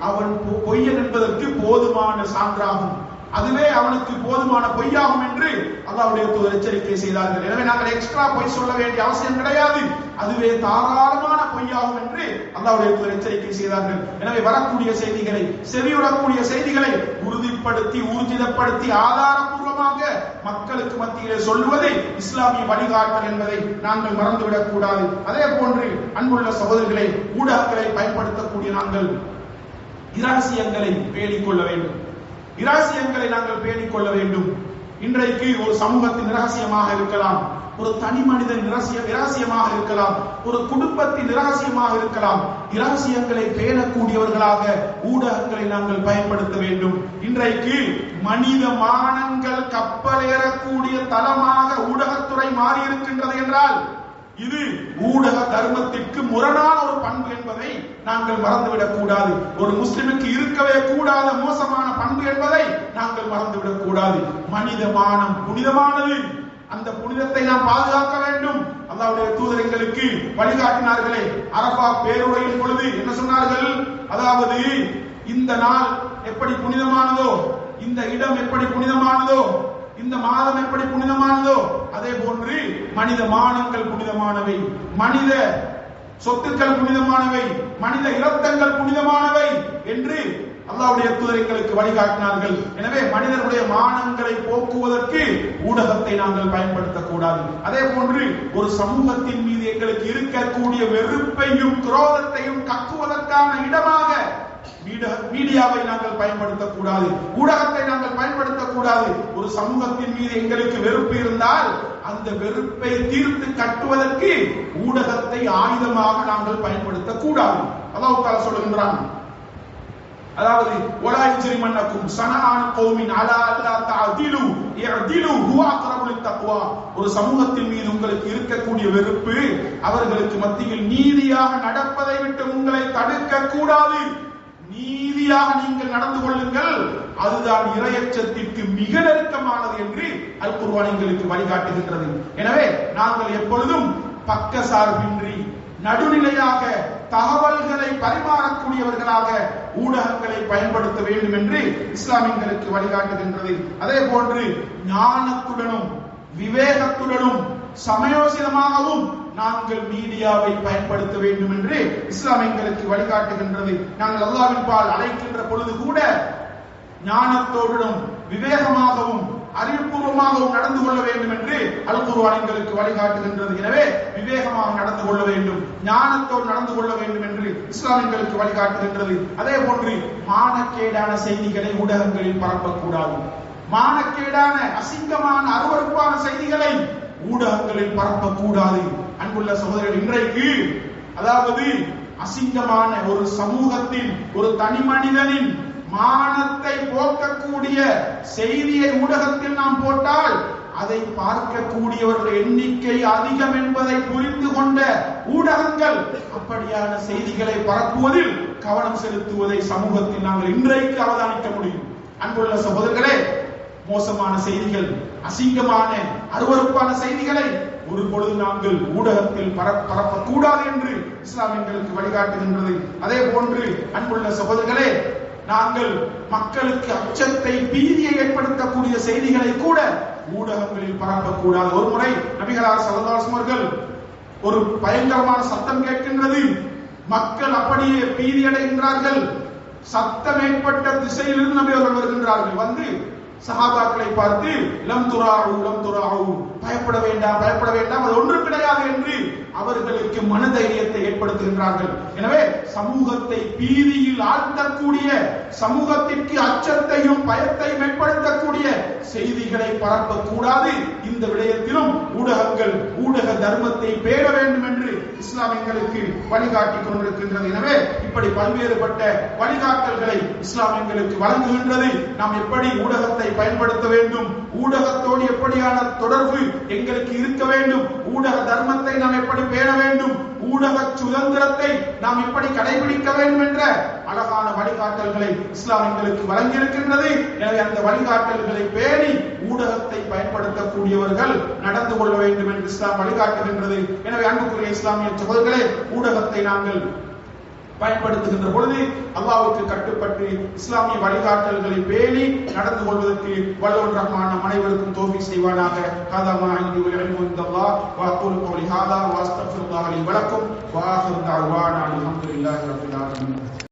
அவன் பொய்யன் என்பதற்கு போதுமான சான்றாகும். அதுவே அவனுக்கு போதுமான பொய்யாகும் என்று அல்லாஹ்வுடைய தூதர் எச்சரிக்கை செய்தார்கள். எனவே நாங்கள் எக்ஸ்ட்ரா பொய் சொல்ல வேண்டிய அவசியம் கிடையாது, அதுவே தாராளமான பொய்யாகும் என்று அல்லாஹ்வுடைய தூதர் எச்சரிக்கை செய்தார்கள். எனவே வரக்கூடிய செய்திகளை, செவியுறக்கூடிய செய்திகளை உறுதிப்படுத்தி ஊர்ஜிதப்படுத்தி ஆதாரபூர்வமாக மக்களுக்கு மத்தியிலே சொல்லுவதை இஸ்லாமிய வழிகாட்டல் என்பதை நாங்கள் மறந்துவிடக் கூடாது. அதே போன்று அன்புள்ள சகோதரர்களை, ஊடகங்களை பயன்படுத்தக்கூடிய நாங்கள் இரகசியங்களை பேணிக் கொள்ள வேண்டும். இரகசியங்களை நாங்கள் பேணிக் கொள்ள வேண்டும். இன்றைக்கு ஒரு சமூகத்தின் இரகசியமாக இருக்கலாம், ஒரு தனி மனிதன் இரகசியமாக இருக்கலாம், ஒரு குடும்பத்தின் இரகசியமாக இருக்கலாம். இரகசியங்களை பேணக்கூடியவர்களாக ஊடகங்களை நாங்கள் பயன்படுத்த வேண்டும். இன்றைக்கு மனித மானங்கள் கப்பலேறக்கூடிய தளமாக ஊடகத்துறை மாறி இருக்கின்றது என்றால் இது ஊடக தர்மத்திற்கு முரணான ஒரு பண்பு என்பதை நாங்கள் மறந்துவிடக் கூடாது. ஒரு முஸ்லிமுக்கு இருக்கவே கூடாத மோசமான பண்பு என்பதை நாங்கள் மறந்துவிடக் கூடாது. மனித மானம் புனிதமானது, அந்த புனிதத்தை நாம் பாதுகாக்க வேண்டும். அல்லாஹ்வுடைய தூதர் எங்களுக்கு வழிகாட்டினார்களே, அரஃபா பேருரையின் பொழுது என்ன சொன்னார்கள்? அதாவது இந்த நாள் எப்படி புனிதமானதோ, இந்த இடம் எப்படி புனிதமானதோ, இந்த மாதம் எப்படி புனிதமானதோ, அதே போன்று மனித மானங்கள் புனிதமானவை, மனித சொத்துக்கள் புனிதமானவை, மனித இரத்தங்கள் புனிதமானவை என்று அல்லாஹ்வுடைய தூதர் எங்களுக்கு வழிகாட்டினார்கள். எனவே மனிதர்களுடைய மானங்களை போக்குவதற்கு ஊடகத்தை நாங்கள் பயன்படுத்தக் கூடாது. அதே போன்று ஒரு சமூகத்தின் மீது எங்களுக்கு இருக்கக்கூடிய வெறுப்பையும் குரோதத்தையும் கக்குவதற்கான இடமாக மீடியாவை நாங்கள் பயன்படுத்தக்கூடாது, ஊடகத்தை நாங்கள் பயன்படுத்தக்கூடாது. ஒரு சமூகத்தின் மீது எங்களுக்கு வெறுப்பு இருந்தால் அந்த வெறுப்பை தீர்த்து கட்டுவதற்கு ஊடகத்தை ஆயுதமாக நாங்கள் பயன்படுத்தக்கூடாது. அல்லாஹ் தஆலா சொல்லுகின்றான், அதாவது வலா யஜ்ரிமன்னக்கும் ஸனஆன கௌமின் அலா அல்லா தஅதிலு இஅதிலு ஹுவ அக்ரபு லித்தக்வா. ஒரு சமூகத்தின் மீது உங்களுக்கு இருக்கக்கூடிய வெறுப்பு அவர்களுக்கு மத்தியில் நீதியாக நடப்பதை விட்டு உங்களை தடுக்க கூடாது. நீதியாக நீங்கள் நடந்து கொள்ளுங்கள், அதுதான் இறையச்சத்திற்கு மிக நெருக்கமானது என்று அல் குர்ஆன் எங்களுக்கு வழிகாட்டுகின்றது. எனவே நாங்கள் எப்பொழுதும் பக்க சார்பின்றி நடுநிலையாக தகவல்களை பரிமாறக்கூடியவர்களாக ஊடகங்களை பயன்படுத்த வேண்டும் என்று இஸ்லாம் எங்களுக்கு வழிகாட்டுகின்றது. அதே போன்று ஞானத்துடனும் விவேகத்துடனும் சமயோசிதமாகவும் நாங்கள் மீடியாவை பயன்படுத்த வேண்டும் என்று இஸ்லாம் எங்களுக்கு வழிகாட்டுகின்றது. நாங்கள் அல்லாஹ்வின் பால் அழைக்கின்ற பொழுது கூட ஞானத்தோடும் விவேகமாகவும் அறிவுபூர்வமாகவும் நடந்து கொள்ள வேண்டும் என்று அல் குர்ஆன் எங்களுக்கு வழிகாட்டுகின்றது. எனவே விவேகமாக நடந்து கொள்ள வேண்டும், ஞானத்தோடு நடந்து கொள்ள வேண்டும் என்று இஸ்லாம் எங்களுக்கு வழிகாட்டுகின்றது. அதே போன்று மானக்கேடான செய்திகளை ஊடகங்களில் பரப்பக்கூடாது. மானக்கேடான அசிங்கமான அருவருப்பான செய்திகளை ஊடகங்களில் பரப்பக்கூடாது. அன்புள்ள சகோதரர்கள், இன்றைக்கு அதாவது அசிங்கமான ஒரு சமூகத்தின், ஒரு தனி மனிதனின் மானத்தை போக்கக்கூடிய செய்தியை ஊடகத்தில் நாம் போட்டால் அதை பார்க்கக்கூடியவர்கள் எண்ணிக்கை அதிகம் என்பதை புரிந்து கொண்ட ஊடகங்கள் அப்படியான செய்திகளை பரப்புவதில் கவனம் செலுத்துவதை சமூகத்தில் நாங்கள் இன்றைக்கு அவதானிக்க முடியும். அன்புள்ள சகோதரர்களே, மோசமான செய்திகள், அசிங்கமான அருவருப்பான செய்திகளை ஒரு பொழுது நாங்கள் ஊடகத்தில் பரப்பக்கூடாது என்று இஸ்லாம் எங்களுக்கு வழிகாட்டுகின்றது. அதே போன்று அன்புள்ள சகோதரர்களே, நாங்கள் மக்களுக்கு அச்சத்தை, பீதியை ஏற்படுத்தக்கூடிய செய்திகளை கூட ஊடகங்களில் பரப்பக்கூடாது. ஒரு முறை நபிகளார் ஸல்லல்லாஹு அலைஹி வஸல்லம் அவர்கள் ஒரு பயங்கரமான சத்தம் கேட்கின்றது, மக்கள் அப்படியே பீதி அடைகின்றார்கள். சத்தம் ஏற்பட்ட திசையிலிருந்து நபி அவர்கள் வருகின்றார்கள். வந்து சஹாபாக்களை பார்த்து லம் துராஉ, பயப்பட வேண்டாம், பயப்பட வேண்டாம், அது ஒன்றும் கிடையாது என்று அவர்களுக்கு மனதைரியத்தை ஏற்படுத்துகின்றார்கள். எனவே சமூகத்தை பீதியில் ஆழ்த்தக்கூடிய, சமூகத்திற்கு அச்சத்தையும் பயத்தையும் ஏற்படுத்தக்கூடிய செய்திகளை பரப்பக்கூடாது. இந்த விடயத்திலும் ஊடகங்கள் ஊடக தர்மத்தை பேண வேண்டும் என்று இஸ்லாம் எங்களுக்கு வழிகாட்டிக் கொண்டிருக்கின்றது. எனவே இப்படி பல்வேறுபட்ட வழிகாட்டல்களை இஸ்லாம் எங்களுக்கு வழங்குகின்றது. நாம் எப்படி ஊடகத்தை பயன்படுத்த வேண்டும், ஊடகத்தோடு எப்படியான தொடர்பு எங்களுக்கு இருக்க வேண்டும், ஊடக தர்மத்தை நாம் எப்படி பேண வேண்டும், ஊடக சுதந்திரத்தை நாம் எப்படி கடைபிடிக்க வேண்டும் என்ற அழகான வழிகாட்டல்களை இஸ்லாம் எங்களுக்கு வழங்கியிருக்கின்றது. எனவே அந்த வழிகாட்டல்களை பேணி ஊடகத்தை பயன்படுத்தக்கூடியவர்கள் நடந்து கொள்ள வேண்டும் என்று இஸ்லாம் வழிகாட்டுகின்றது. எனவே அன்புக்குரிய இஸ்லாமிய சகோதரர்களே, ஊடகத்தை நாங்கள் பயன்படுத்துகின்ற பொழுது அல்லாஹ்வுக்கு கட்டுப்பட்டு இஸ்லாமிய வழிகாட்டல்களை பேணி நடந்து கொள்வதற்கு வல்லவன் ரஹ்மான் நம் அனைவருக்கும் தௌஃபீக் செய்வானாக. ஹாதா மா இன்தி வல் இல்மு இன்தல்லாஹ் வ அகூலு கௌலி ஹாதா வ அஸ்தக்ஃபிருல்லாஹ் லி வ லக்கும் வ ஆகிரு தஅவானா அல்ஹம்துலில்லாஹி ரப்பில் ஆலமீன்.